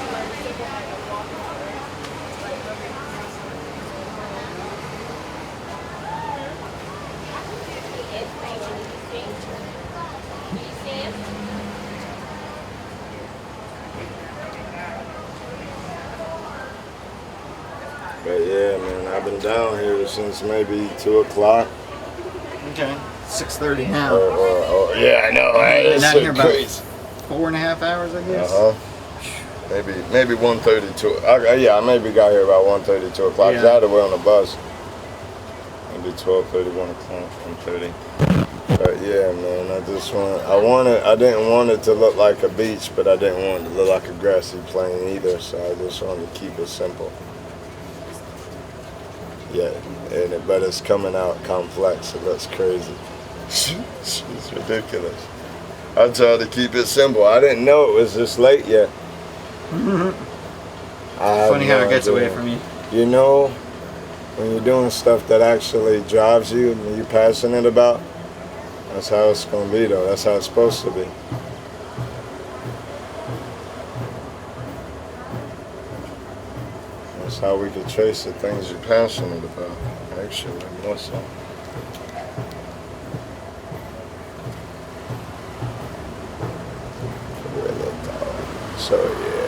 But yeah, man, I've been down here since maybe 2 o'clock. Okay, 6:30 now. Yeah, I know, right? Been It's out so here about crazy. 4.5 hours, I guess. Maybe 1:32. Yeah, I maybe got here about 1:30, 2 o'clock. Yeah. I had to wait on the bus. Maybe 12:30, 1 o'clock, 1:30. But yeah, man, I didn't want it to look like a beach, but I didn't want it to look like a grassy plain either, so I just wanted to keep it simple. Yeah, but it's coming out complex. It looks crazy. It's ridiculous. I tried to keep it simple. I didn't know it was this late yet. Funny how it gets away from you. You know, when you're doing stuff that actually drives you and you're passionate about, that's how it's going to be, though. That's how it's supposed to be. That's how we can trace the things you're passionate about, actually, more so. So, yeah.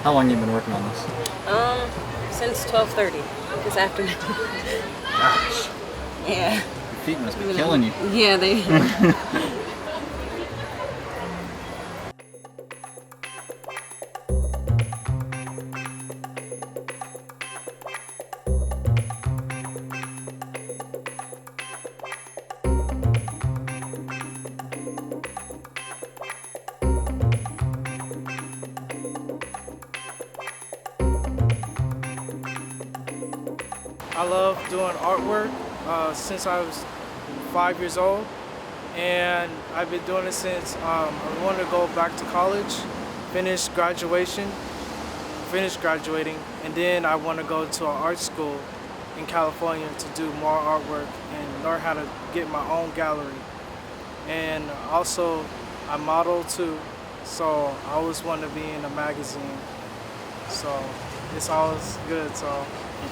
How long you been working on this? Since 12:30 this afternoon. Gosh. Yeah. Your feet must be killing you. Yeah, they. I love doing artwork since I was 5 years old, and I've been doing it since I wanted to go back to college, finish graduating, and then I want to go to an art school in California to do more artwork and learn how to get my own gallery. And also, I model too, so I always want to be in a magazine. So it's always good. So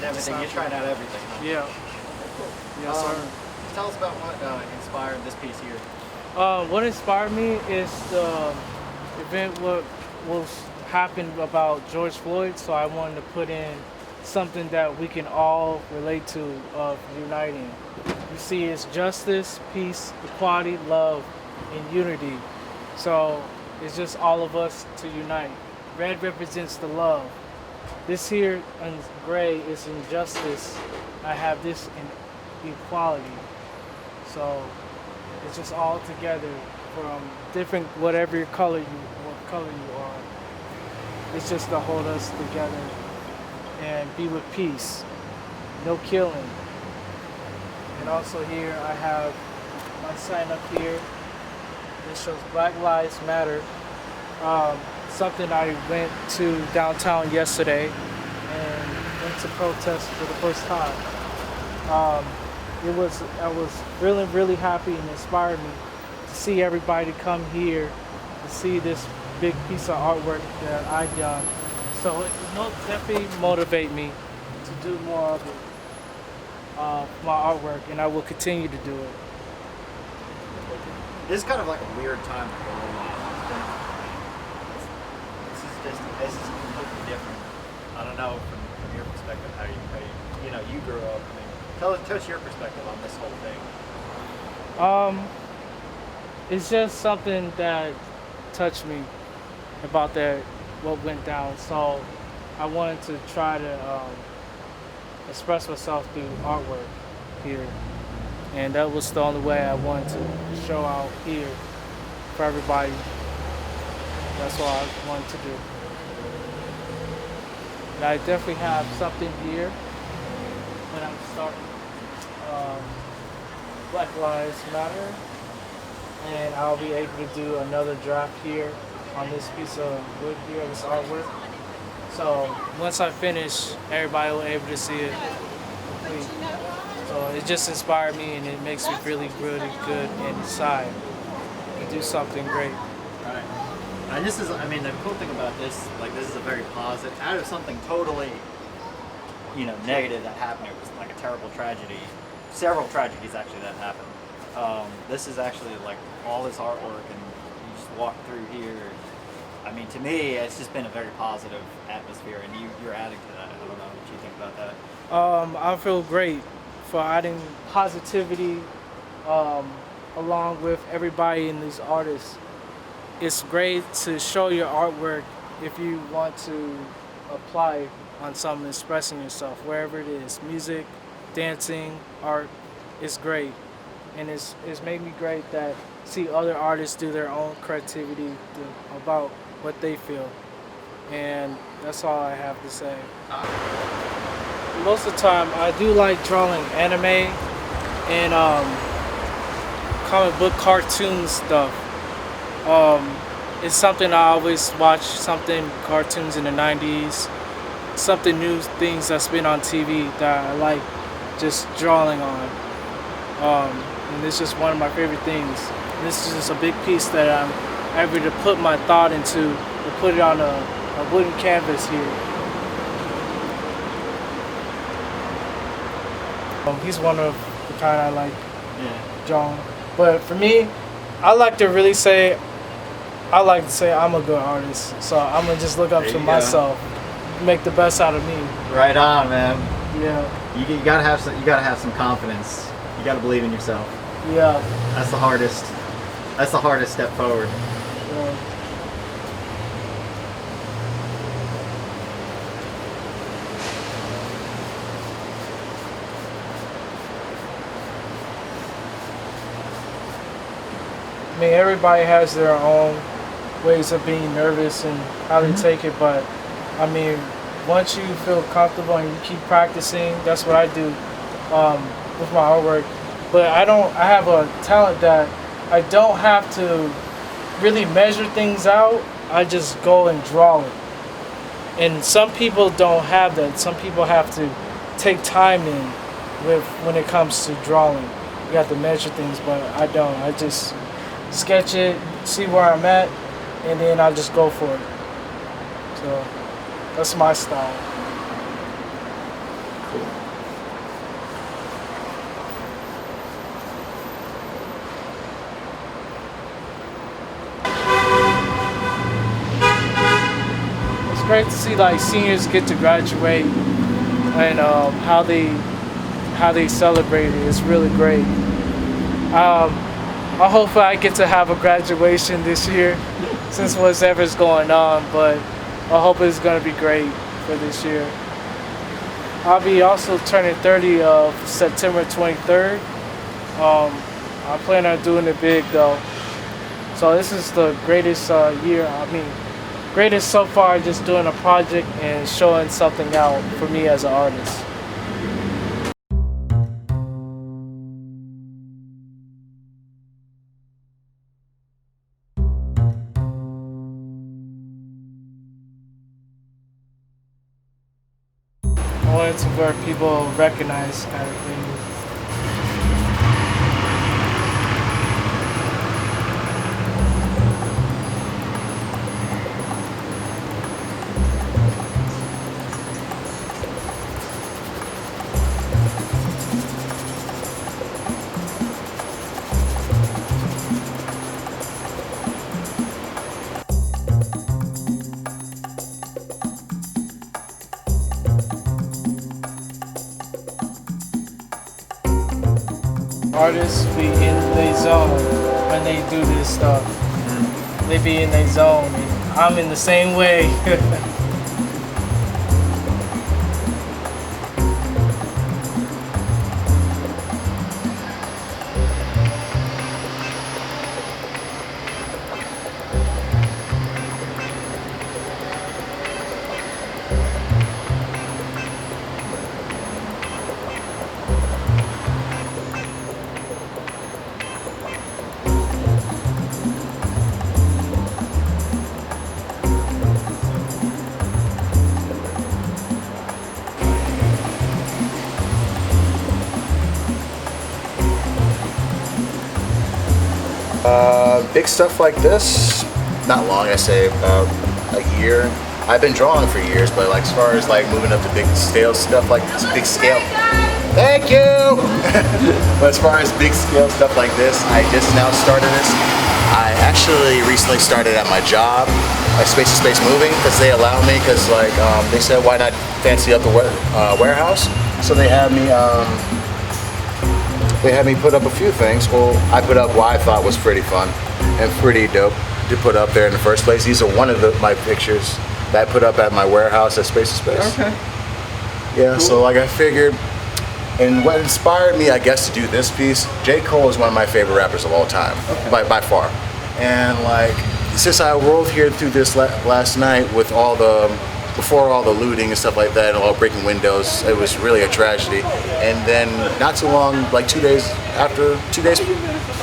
Everything. You're trying out everything. Huh? Yeah. Yes, sir. Tell us about what inspired this piece here. What inspired me is the event was happened about George Floyd, so I wanted to put in something that we can all relate to of uniting. You see, it's justice, peace, equality, love, and unity. So it's just all of us to unite. Red represents the love. This here in gray is injustice. I have this in equality. So it's just all together from different, whatever what color you are. It's just to hold us together and be with peace. No killing. And also here I have my sign up here. It shows Black Lives Matter. Something I went to downtown yesterday and went to protest for the first time. I was really happy and inspired me to see everybody come here to see this big piece of artwork that I've done. So it will definitely motivate me to do more of it, my artwork, and I will continue to do it. This is kind of like a weird time for the whole lot. This is completely different. I don't know from your perspective how you grew up. I mean, tell us your perspective on this whole thing. It's just something that touched me about what went down. So I wanted to try to express myself through artwork here. And that was the only way I wanted to show out here for everybody. That's what I wanted to do. And I definitely have something here when I'm starting Black Lives Matter. And I'll be able to do another draft here on this piece of wood here, this artwork. So once I finish, everybody will be able to see it complete. So it just inspired me, and it makes me really good inside to do something great. Right. And this is, I mean, the cool thing about this, like, this is a very positive, out of something totally, negative that happened. It was like a terrible tragedy. Several tragedies actually that happened. This is actually like all this artwork, and you just walk through here. I mean, to me, it's just been a very positive atmosphere, and you're adding to that. I don't know what you think about that. I feel great for adding positivity along with everybody in these artists. It's great to show your artwork if you want to apply on something, expressing yourself, wherever it is. Music, dancing, art, it's great. And it's made me great that see other artists do their own creativity about what they feel. And that's all I have to say. Most of the time, I do like drawing anime and comic book cartoon stuff. It's something I always watch, something cartoons in the 90s, something new, things that's been on TV that I like just drawing on. And it's just one of my favorite things. And this is just a big piece that I'm able to put my thought into and put it on a wooden canvas here. He's one of the kind I like drawing. But for me, I like to say I'm a good artist. So I'm gonna just look up to myself, make the best out of me. Right on, man. Yeah. You gotta have some confidence. You gotta believe in yourself. Yeah. That's the hardest step forward. Yeah. I mean, everybody has their own ways of being nervous and how they take it, but I mean, once you feel comfortable and you keep practicing, that's what I do with my artwork. But I have a talent that I don't have to really measure things out. I just go and draw it. And some people don't have that. Some people have to take time when it comes to drawing. You have to measure things, but I don't. I just sketch it, see where I'm at, and then I just go for it. So that's my style. Cool. great to see like seniors get to graduate and how they celebrate it. It's really great. I hope I get to have a graduation this year since whatever's going on, but I hope it's going to be great for this year. I'll be also turning 30 September 23rd. I plan on doing it big though. So this is the greatest year, greatest so far, just doing a project and showing something out for me as an artist. I wanted to where people recognize kind of thing. Artists be in their zone when they do this stuff. They be in their zone, and I'm in the same way. Big stuff like this, not long, I say about a year. I've been drawing for years, but like as far as like moving up to big scale stuff like this, big scale. Thank you! But as far as big scale stuff like this, I just now started this. I actually recently started at my job, like Space to Space Moving, because they allow me, because like they said why not fancy up the warehouse. So they had me put up a few things. Well, I put up what I thought was pretty fun and pretty dope to put up there in the first place. These are one of my pictures that I put up at my warehouse at Space to Space. Okay. Yeah, Cool. so like I figured, and what inspired me, I guess, to do this piece, J. Cole is one of my favorite rappers of all time, by far. And like, since I rolled here through this last night with before all the looting and stuff like that, and all breaking windows, it was really a tragedy. And then not too long, like 2 days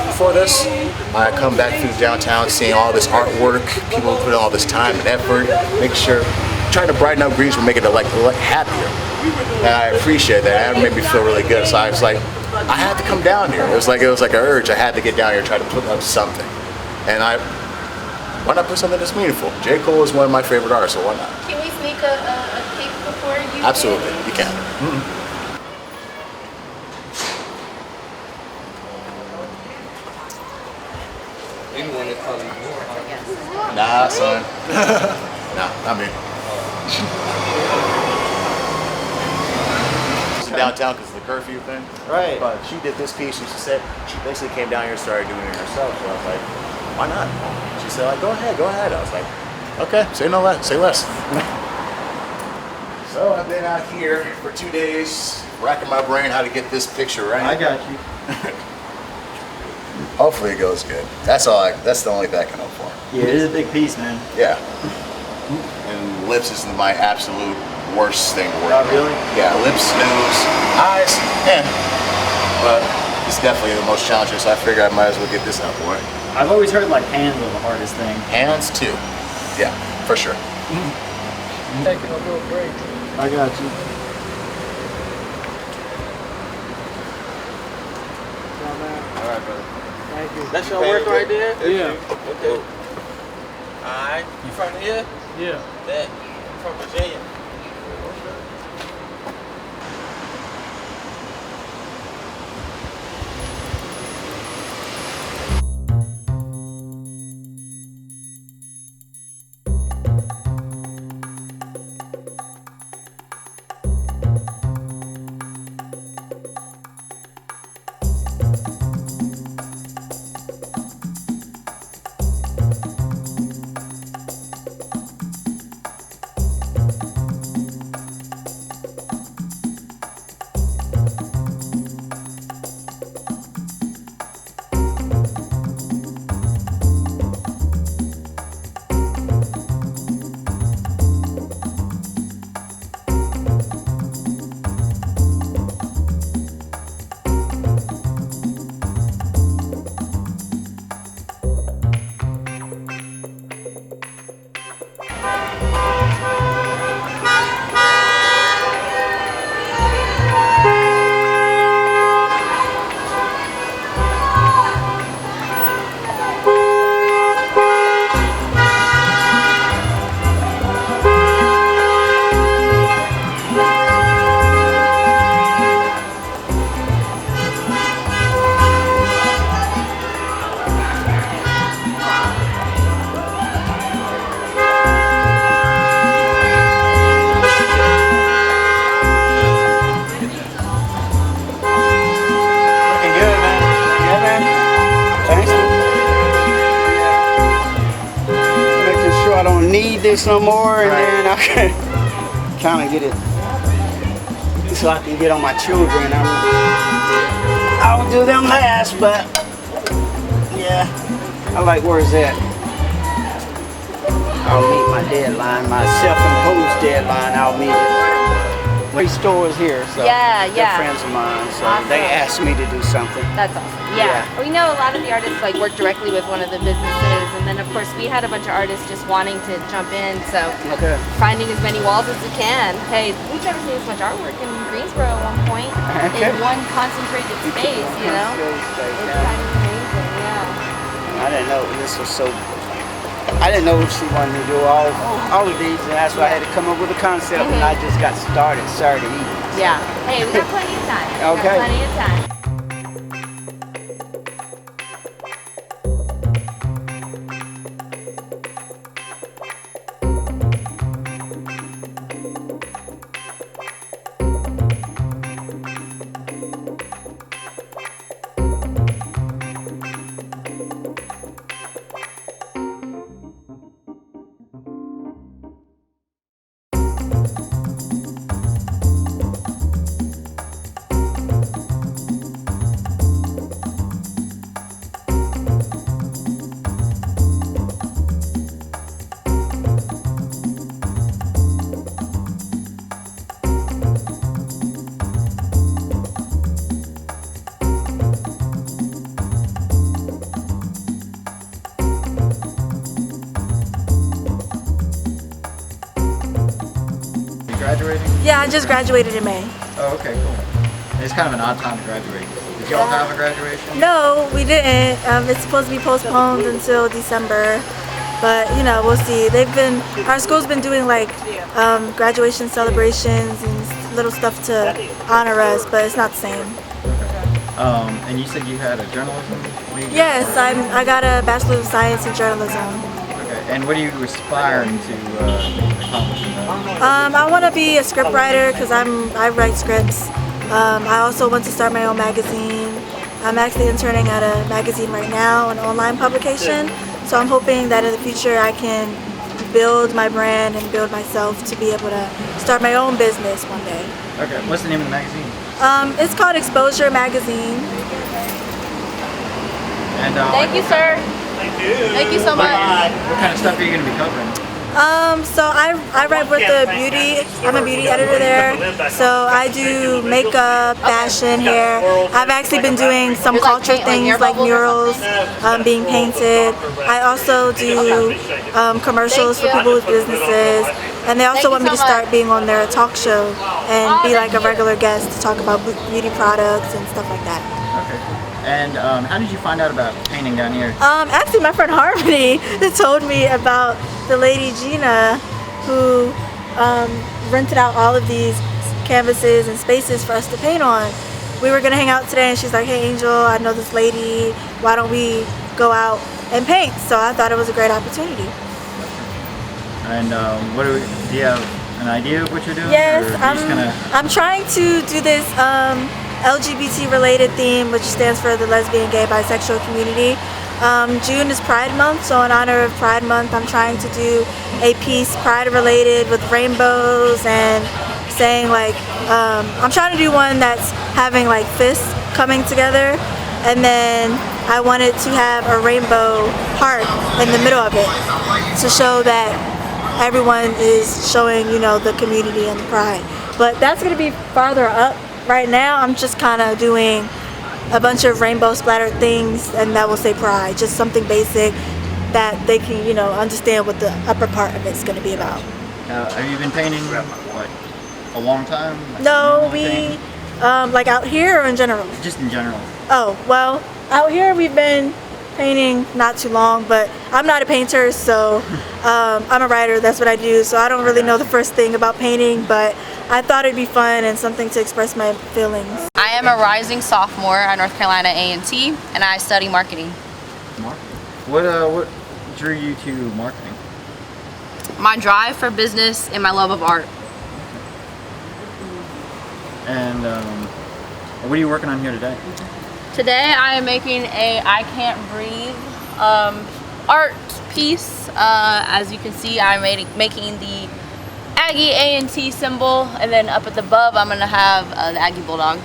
before this, I come back through downtown seeing all this artwork, people put in all this time and effort, trying to brighten up Greensboro, make it like happier. And I appreciate that. It made me feel really good. So I was like, I had to come down here. It was like an urge. I had to get down here and try to put up something. And why not put something that's meaningful? J. Cole is one of my favorite artists, so why not? Can we sneak a peek before you? Absolutely, you can. Anyone is probably more, I guess. Nah, son. Nah, not me. Downtown because of the curfew thing. Right. But she did this piece. She basically came down here and started doing it herself. So I was like, why not? She said, like, go ahead. I was like, okay, say no less, say less. So I've been out here for 2 days, racking my brain how to get this picture right. I got you. Hopefully it goes good. That's the only thing I can hope for. Yeah, it is a big piece, man. Yeah. And lips is my absolute worst thing to work with. Really? Yeah, lips, nose, eyes, but it's definitely the most challenging, so I figure I might as well get this out of the way. I've always heard like hands are the hardest thing. Hands too. Yeah, for sure. Taking a little break. I got you. Alright, brother. Thank you. That's your work right there? Yeah. Okay. Alright. You from here? Yeah. That. You from Virginia? do some more, and then I can kind of get it so I can get on my children. I'll do them last, but yeah, I like where it's at. I'll meet my deadline, my self-imposed deadline. I'll meet it. 3 stores here, so they're friends of mine, so they asked me to do something. That's awesome. Yeah. We know a lot of the artists like work directly with one of the businesses, and then of course we had a bunch of artists just wanting to jump in, so finding as many walls as we can. Hey, we've never seen as much artwork in Greensboro at one point in one concentrated space, you know? It's kind of amazing, yeah. I didn't know this was so. I didn't know she wanted me to do all of these, and that's why I had to come up with a concept, and I just got started Saturday evening. Yeah. Hey, we got plenty of time. Okay. We got plenty of time. Yeah, I just graduated in May. Oh, okay, cool. It's kind of an odd time to graduate. Did y'all have a graduation? No, we didn't. It's supposed to be postponed until December, but you know, we'll see. Our school's been doing like graduation celebrations and little stuff to honor us, but it's not the same. And you said you had a journalism major? Yes, I got a Bachelor of Science in Journalism. Okay, and what are you aspiring to accomplish in that? I want to be a script writer because I write scripts. I also want to start my own magazine. I'm actually interning at a magazine right now, an online publication. So I'm hoping that in the future I can build my brand and build myself to be able to start my own business one day. Okay, what's the name of the magazine? It's called Exposure Magazine. And, Thank you, sir. Thank you. Thank you so much. What kind of stuff are you going to be covering? So I write with the beauty. I'm a beauty editor there. So I do makeup, fashion, hair. I've actually been doing some culture things like murals, being painted. I also do commercials for people with businesses. And they also want me to start being on their talk show and be like a regular guest to talk about beauty products and stuff like that. Okay. And how did you find out about painting down here? Actually, my friend Harmony told me about the lady Gina who rented out all of these canvases and spaces for us to paint on. We were gonna hang out today and she's like, hey Angel, I know this lady, why don't we go out and paint? So I thought it was a great opportunity. And do you have an idea of what you're doing? Yes, or I'm trying to do this LGBT related theme, which stands for the lesbian, gay, bisexual community. June is Pride Month, so in honor of Pride Month, I'm trying to do a piece Pride related with rainbows and saying like, I'm trying to do one that's having like fists coming together, and then I wanted to have a rainbow heart in the middle of it to show that everyone is showing, you know, the community and the pride. But that's gonna be farther up. Right now, I'm just kind of doing a bunch of rainbow splattered things, and that will say pride, just something basic that they can, you know, understand what the upper part of it's going to be about. Have you been painting like a long time? No, like out here or in general? Just in general. Oh, well, out here we've been painting not too long, but I'm not a painter, so I'm a writer, that's what I do, so I don't really know the first thing about painting, but I thought it'd be fun and something to express my feelings. I am a rising sophomore at North Carolina A&T, and I study marketing. What drew you to marketing? My drive for business and my love of art. And what are you working on here today? Today I am making a I Can't Breathe art piece. As you can see, I'm making the Aggie A&T symbol, and then up at the above, I'm gonna have the Aggie Bulldog.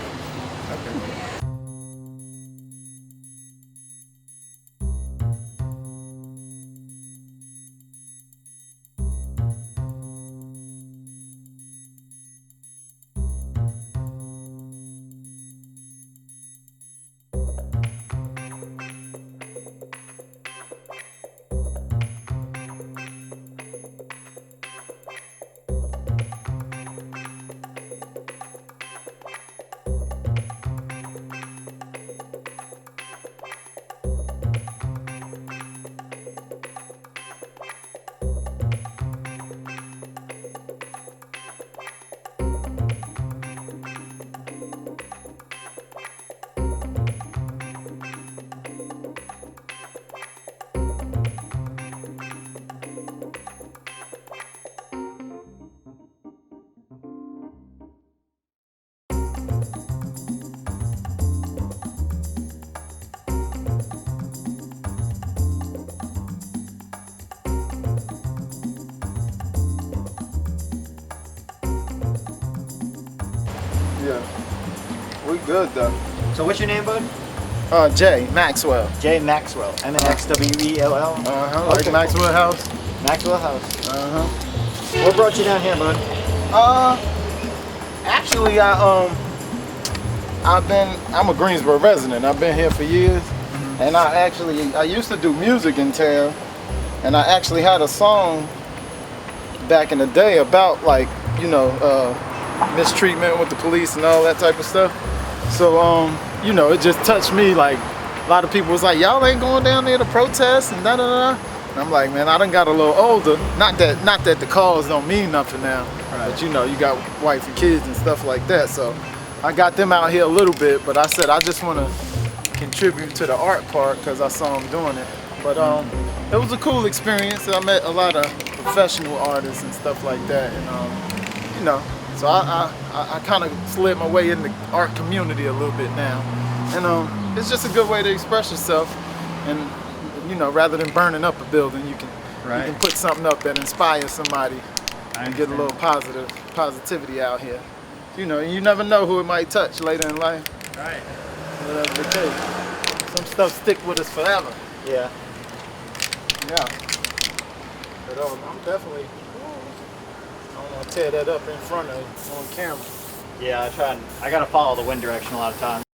Yeah, we good though. So what's your name, bud? Jay Maxwell. Jay Maxwell. M-A-X-W-E-L-L. Like Okay, Maxwell House. Maxwell House. What brought you down here, bud? Actually, I'm a Greensboro resident. I've been here for years, and I used to do music in town, and I actually had a song back in the day about, like, you know, mistreatment with the police and all that type of stuff. So you know, it just touched me. Like, a lot of people was like, y'all ain't going down there to protest and da da da. And I'm like, man, I done got a little older. Not that the cause don't mean nothing now, but you know, you got wife and kids and stuff like that. So I got them out here a little bit, but I said I just want to contribute to the art part because I saw them doing it. But it was a cool experience. I met a lot of professional artists and stuff like that, and you know, so I kind of slid my way in the art community a little bit now, and it's just a good way to express yourself. And you know, rather than burning up a building, you can put something up that inspires somebody and get a little positivity out here. You know, you never know who it might touch later in life. Right. Whatever the case. Some stuff stick with us forever. Yeah. Yeah. But I'm definitely, I don't want to tear that up in front of on camera. Yeah, I gotta follow the wind direction a lot of times.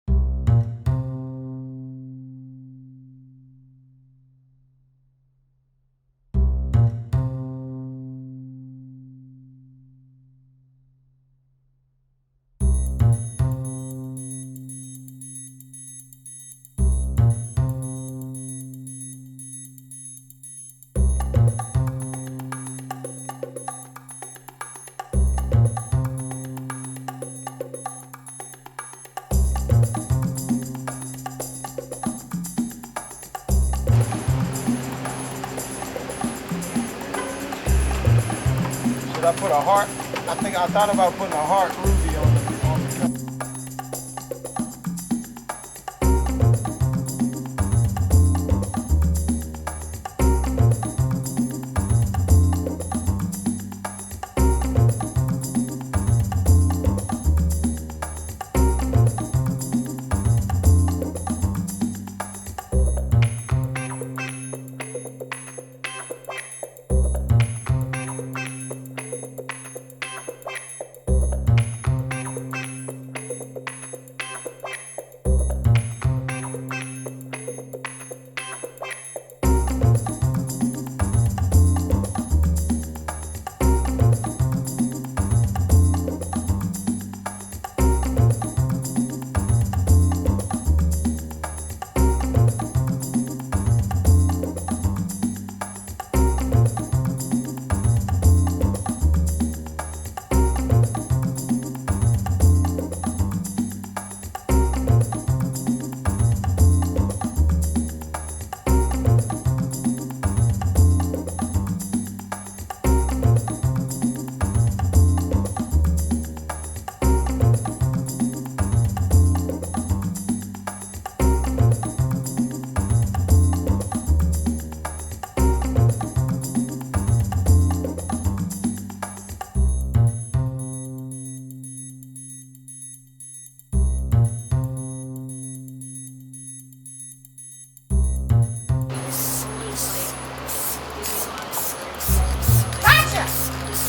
Should I put a heart? I thought about putting a heart ruby on the cup.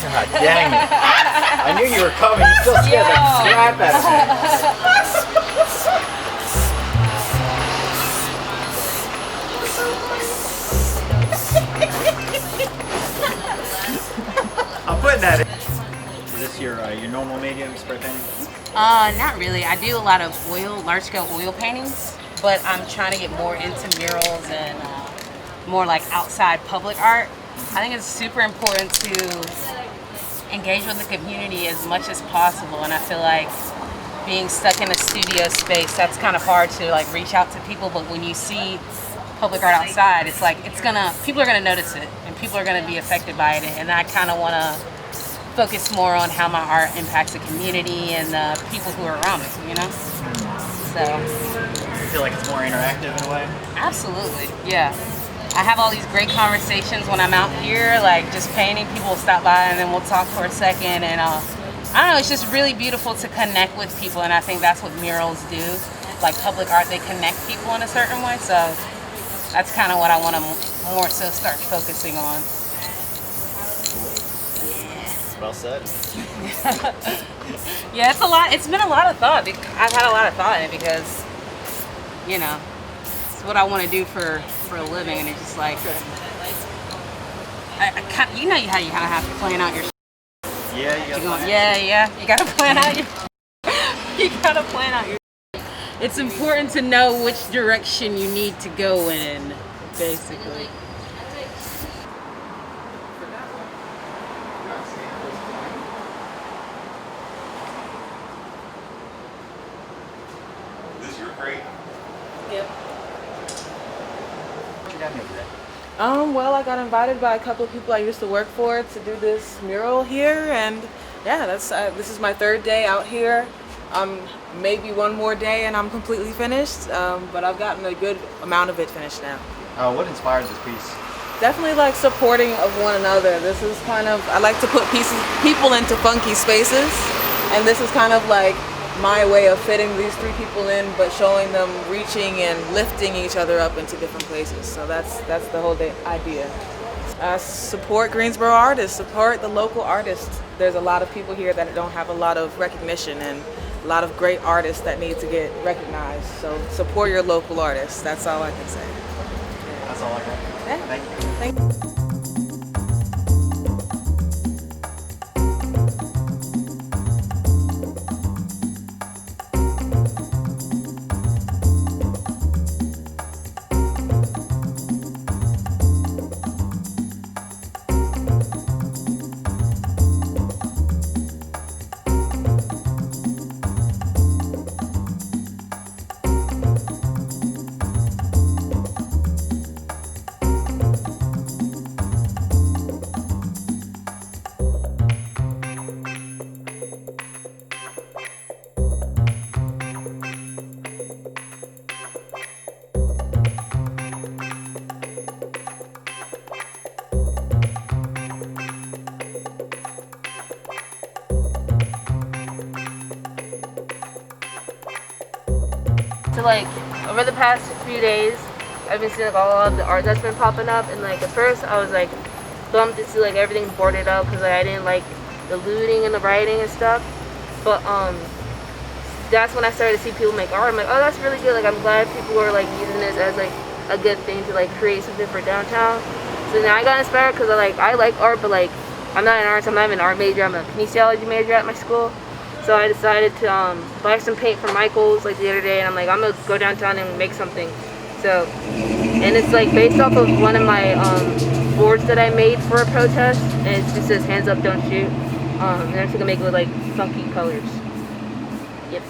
God dang it. I knew you were coming. You still scared the crap out of me. I'm putting that in. Is this your normal medium spray painting? Not really. I do a lot of large scale oil paintings, but I'm trying to get more into murals and more like outside public art. I think it's super important to engage with the community as much as possible, and I feel like being stuck in a studio space, that's kind of hard to like reach out to people, but when you see public art outside, it's like people are gonna notice it and people are gonna be affected by it, and I kind of want to focus more on how my art impacts the community and the people who are around it, you know? So. You feel like it's more interactive in a way? Absolutely, yeah. I have all these great conversations when I'm out here, like just painting. People will stop by and then we'll talk for a second, and I don't know, it's just really beautiful to connect with people, and I think that's what murals do. Like public art, they connect people in a certain way, so that's kind of what I want to more so start focusing on. Well said. Yeah, it's a lot. It's been a lot of thought. I've had a lot of thought in it because, you know, it's what I want to do for a living, and it's just like, you know how you kind of have to plan out your. Yeah, you gotta you gotta plan out your. You gotta plan out your. It's important to know which direction you need to go in, basically. Yep. Well, I got invited by a couple of people I used to work for to do this mural here, and yeah, this is my third day out here. Maybe one more day and I'm completely finished, but I've gotten a good amount of it finished now. What inspired this piece? Definitely like supporting of one another. This is kind of, I like to put people into funky spaces, and this is kind of like my way of fitting these three people in, but showing them reaching and lifting each other up into different places. So that's the whole idea. Support Greensboro artists, support the local artists. There's a lot of people here that don't have a lot of recognition, and a lot of great artists that need to get recognized. So support your local artists. That's all I can say. That's all I got. Yeah. Thank you. Thank you. So like over the past few days, I've been seeing like all of the art that's been popping up, and like at first I was like bummed to see like everything boarded up because like, I didn't like the looting and the rioting and stuff. But that's when I started to see people make art. I'm like, oh, that's really good. Like I'm glad people are like using this as like a good thing to like create something for downtown. So now I got inspired because I like art, but like I'm not an artist. I'm not even an art major. I'm a kinesiology major at my school. So I decided to buy some paint from Michael's like the other day, and I'm like, I'm gonna go downtown and make something. So, and it's like based off of one of my boards that I made for a protest, and it just says "Hands up, don't shoot." And I'm just gonna make it with like funky colors. Yep.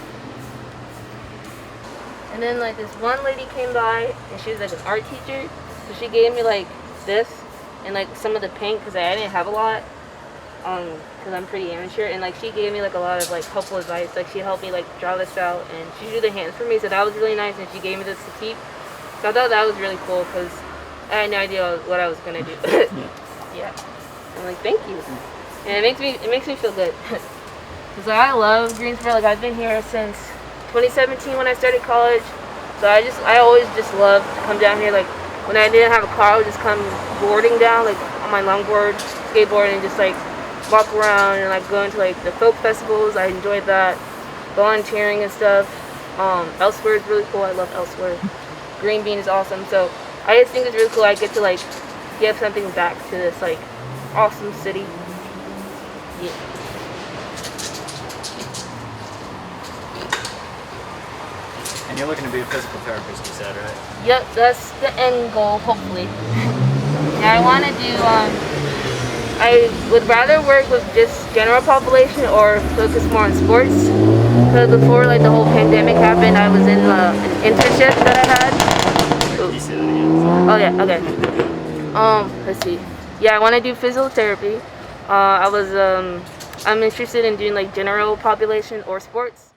And then like this one lady came by, and she was like an art teacher, so she gave me like this and like some of the paint because I didn't have a lot. Because I'm pretty amateur, and like she gave me like a lot of like helpful advice. Like she helped me like draw this out, and she drew the hands for me, so that was really nice, and she gave me this to keep. So I thought that was really cool because I had no idea what I was gonna do. Yeah. I'm like, thank you, and it makes me feel good. Cause like, I love Greensboro. Like I've been here since 2017 when I started college. So I always just loved to come down here. Like when I didn't have a car, I would just come boarding down like on my longboard, skateboard, and just like walk around and like going to like the folk festivals. I enjoyed that. Volunteering and stuff. Elsewhere is really cool. I love Elsewhere. Green Bean is awesome. So I just think it's really cool. I get to like give something back to this like awesome city. Yeah. And you're looking to be a physical therapist, you said, right? Yep, that's the end goal, hopefully. Yeah, I want to do, I would rather work with just general population or focus more on sports. Because before like the whole pandemic happened, I was in an internship that I had. Oops. Oh yeah, okay. Let's see. Yeah, I want to do physical therapy. I'm interested in doing like general population or sports.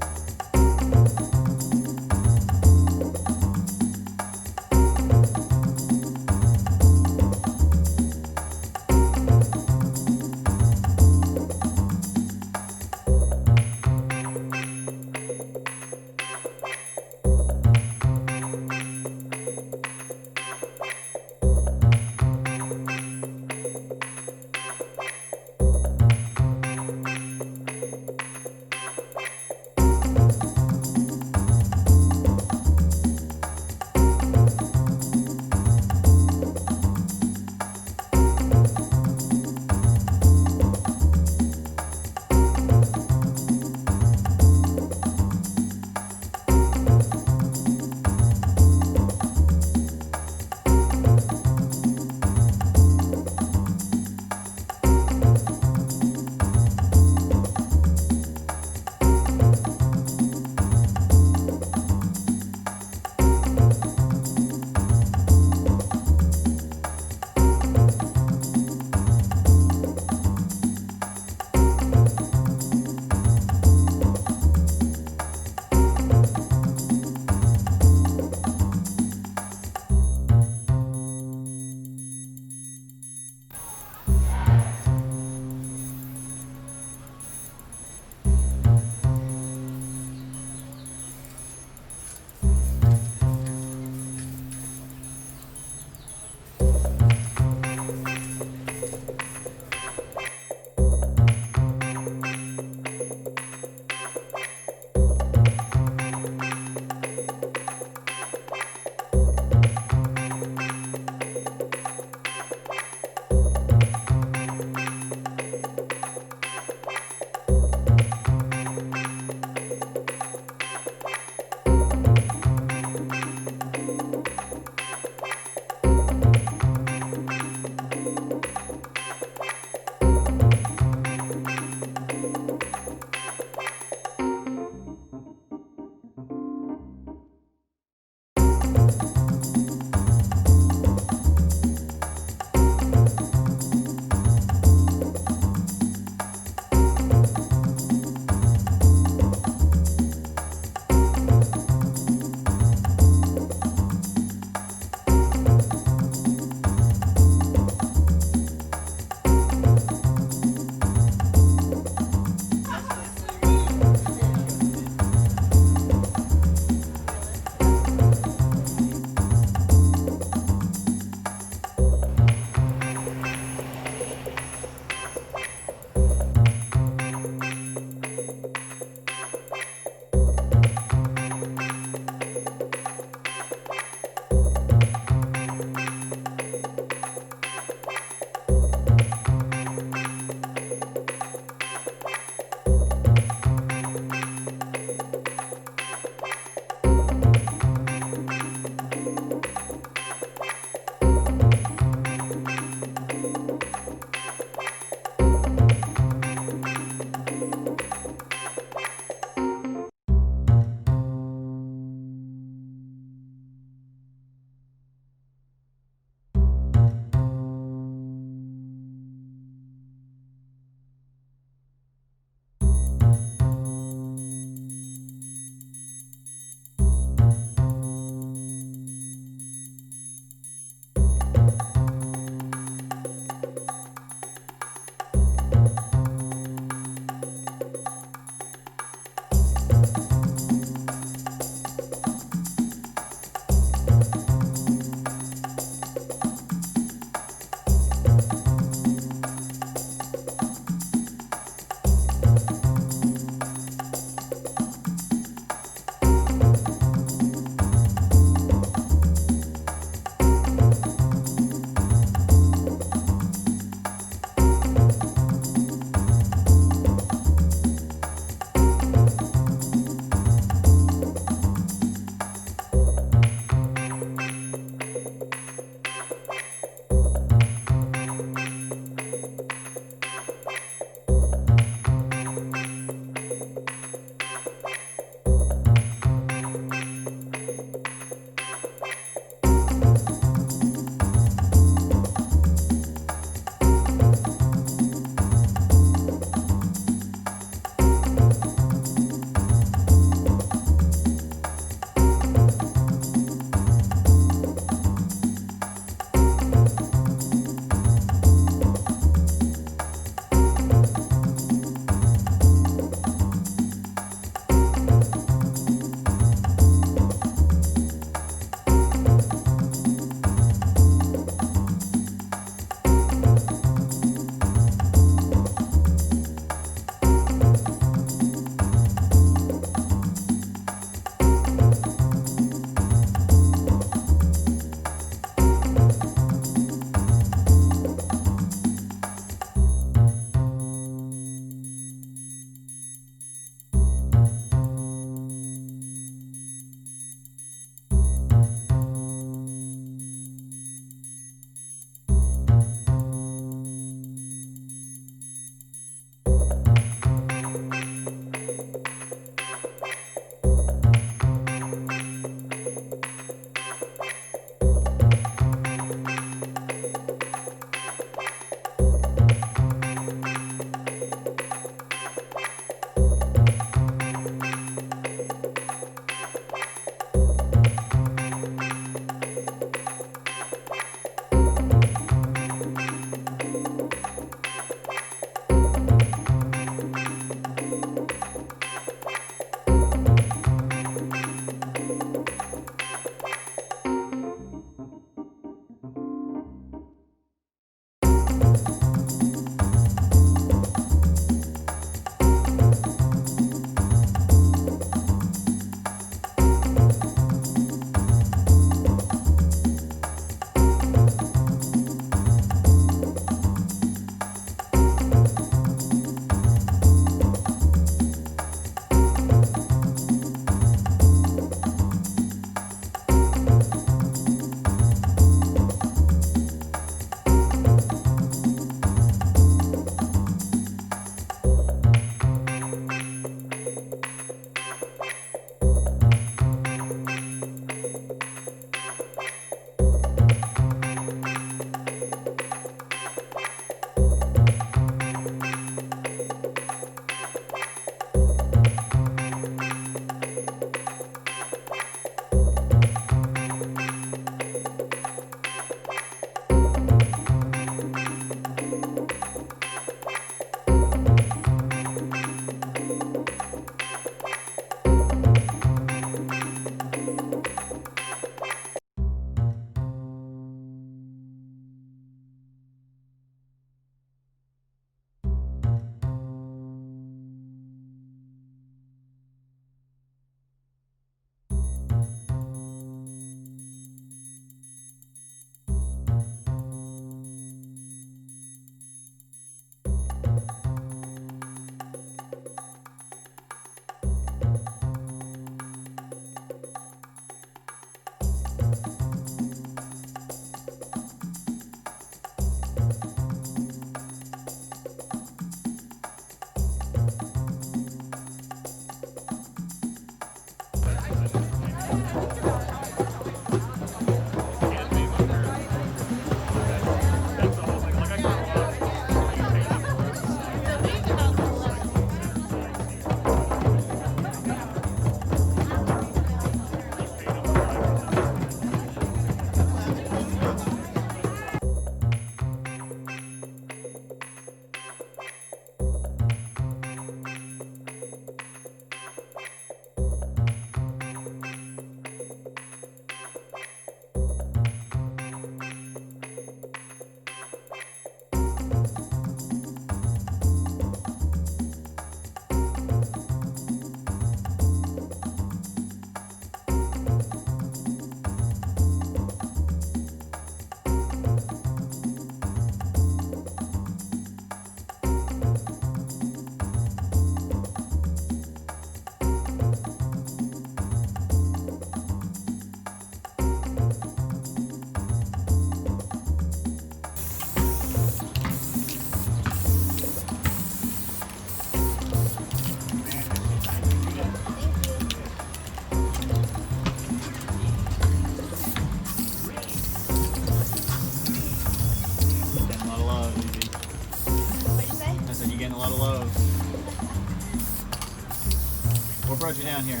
brought you down here?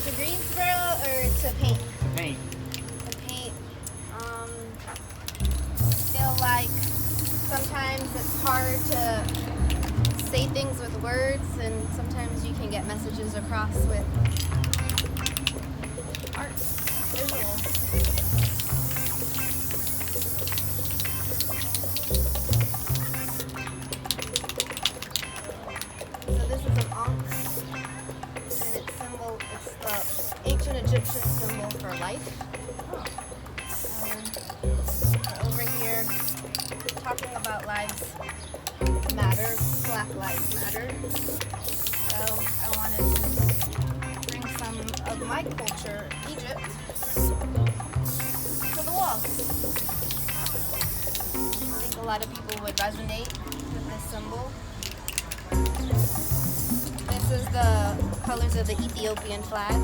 To Greensboro or to paint? Paint. To paint. Feel like sometimes it's hard to say things with words, and sometimes you can get messages across with art, visuals. So this is an ankh, and it's the ancient Egyptian symbol for life. Over here, talking about lives matter, Black Lives Matter. So I wanted to bring some of my culture, Egypt, to the wall. I think a lot of people would resonate with this symbol. This is the colors of the Ethiopian flag.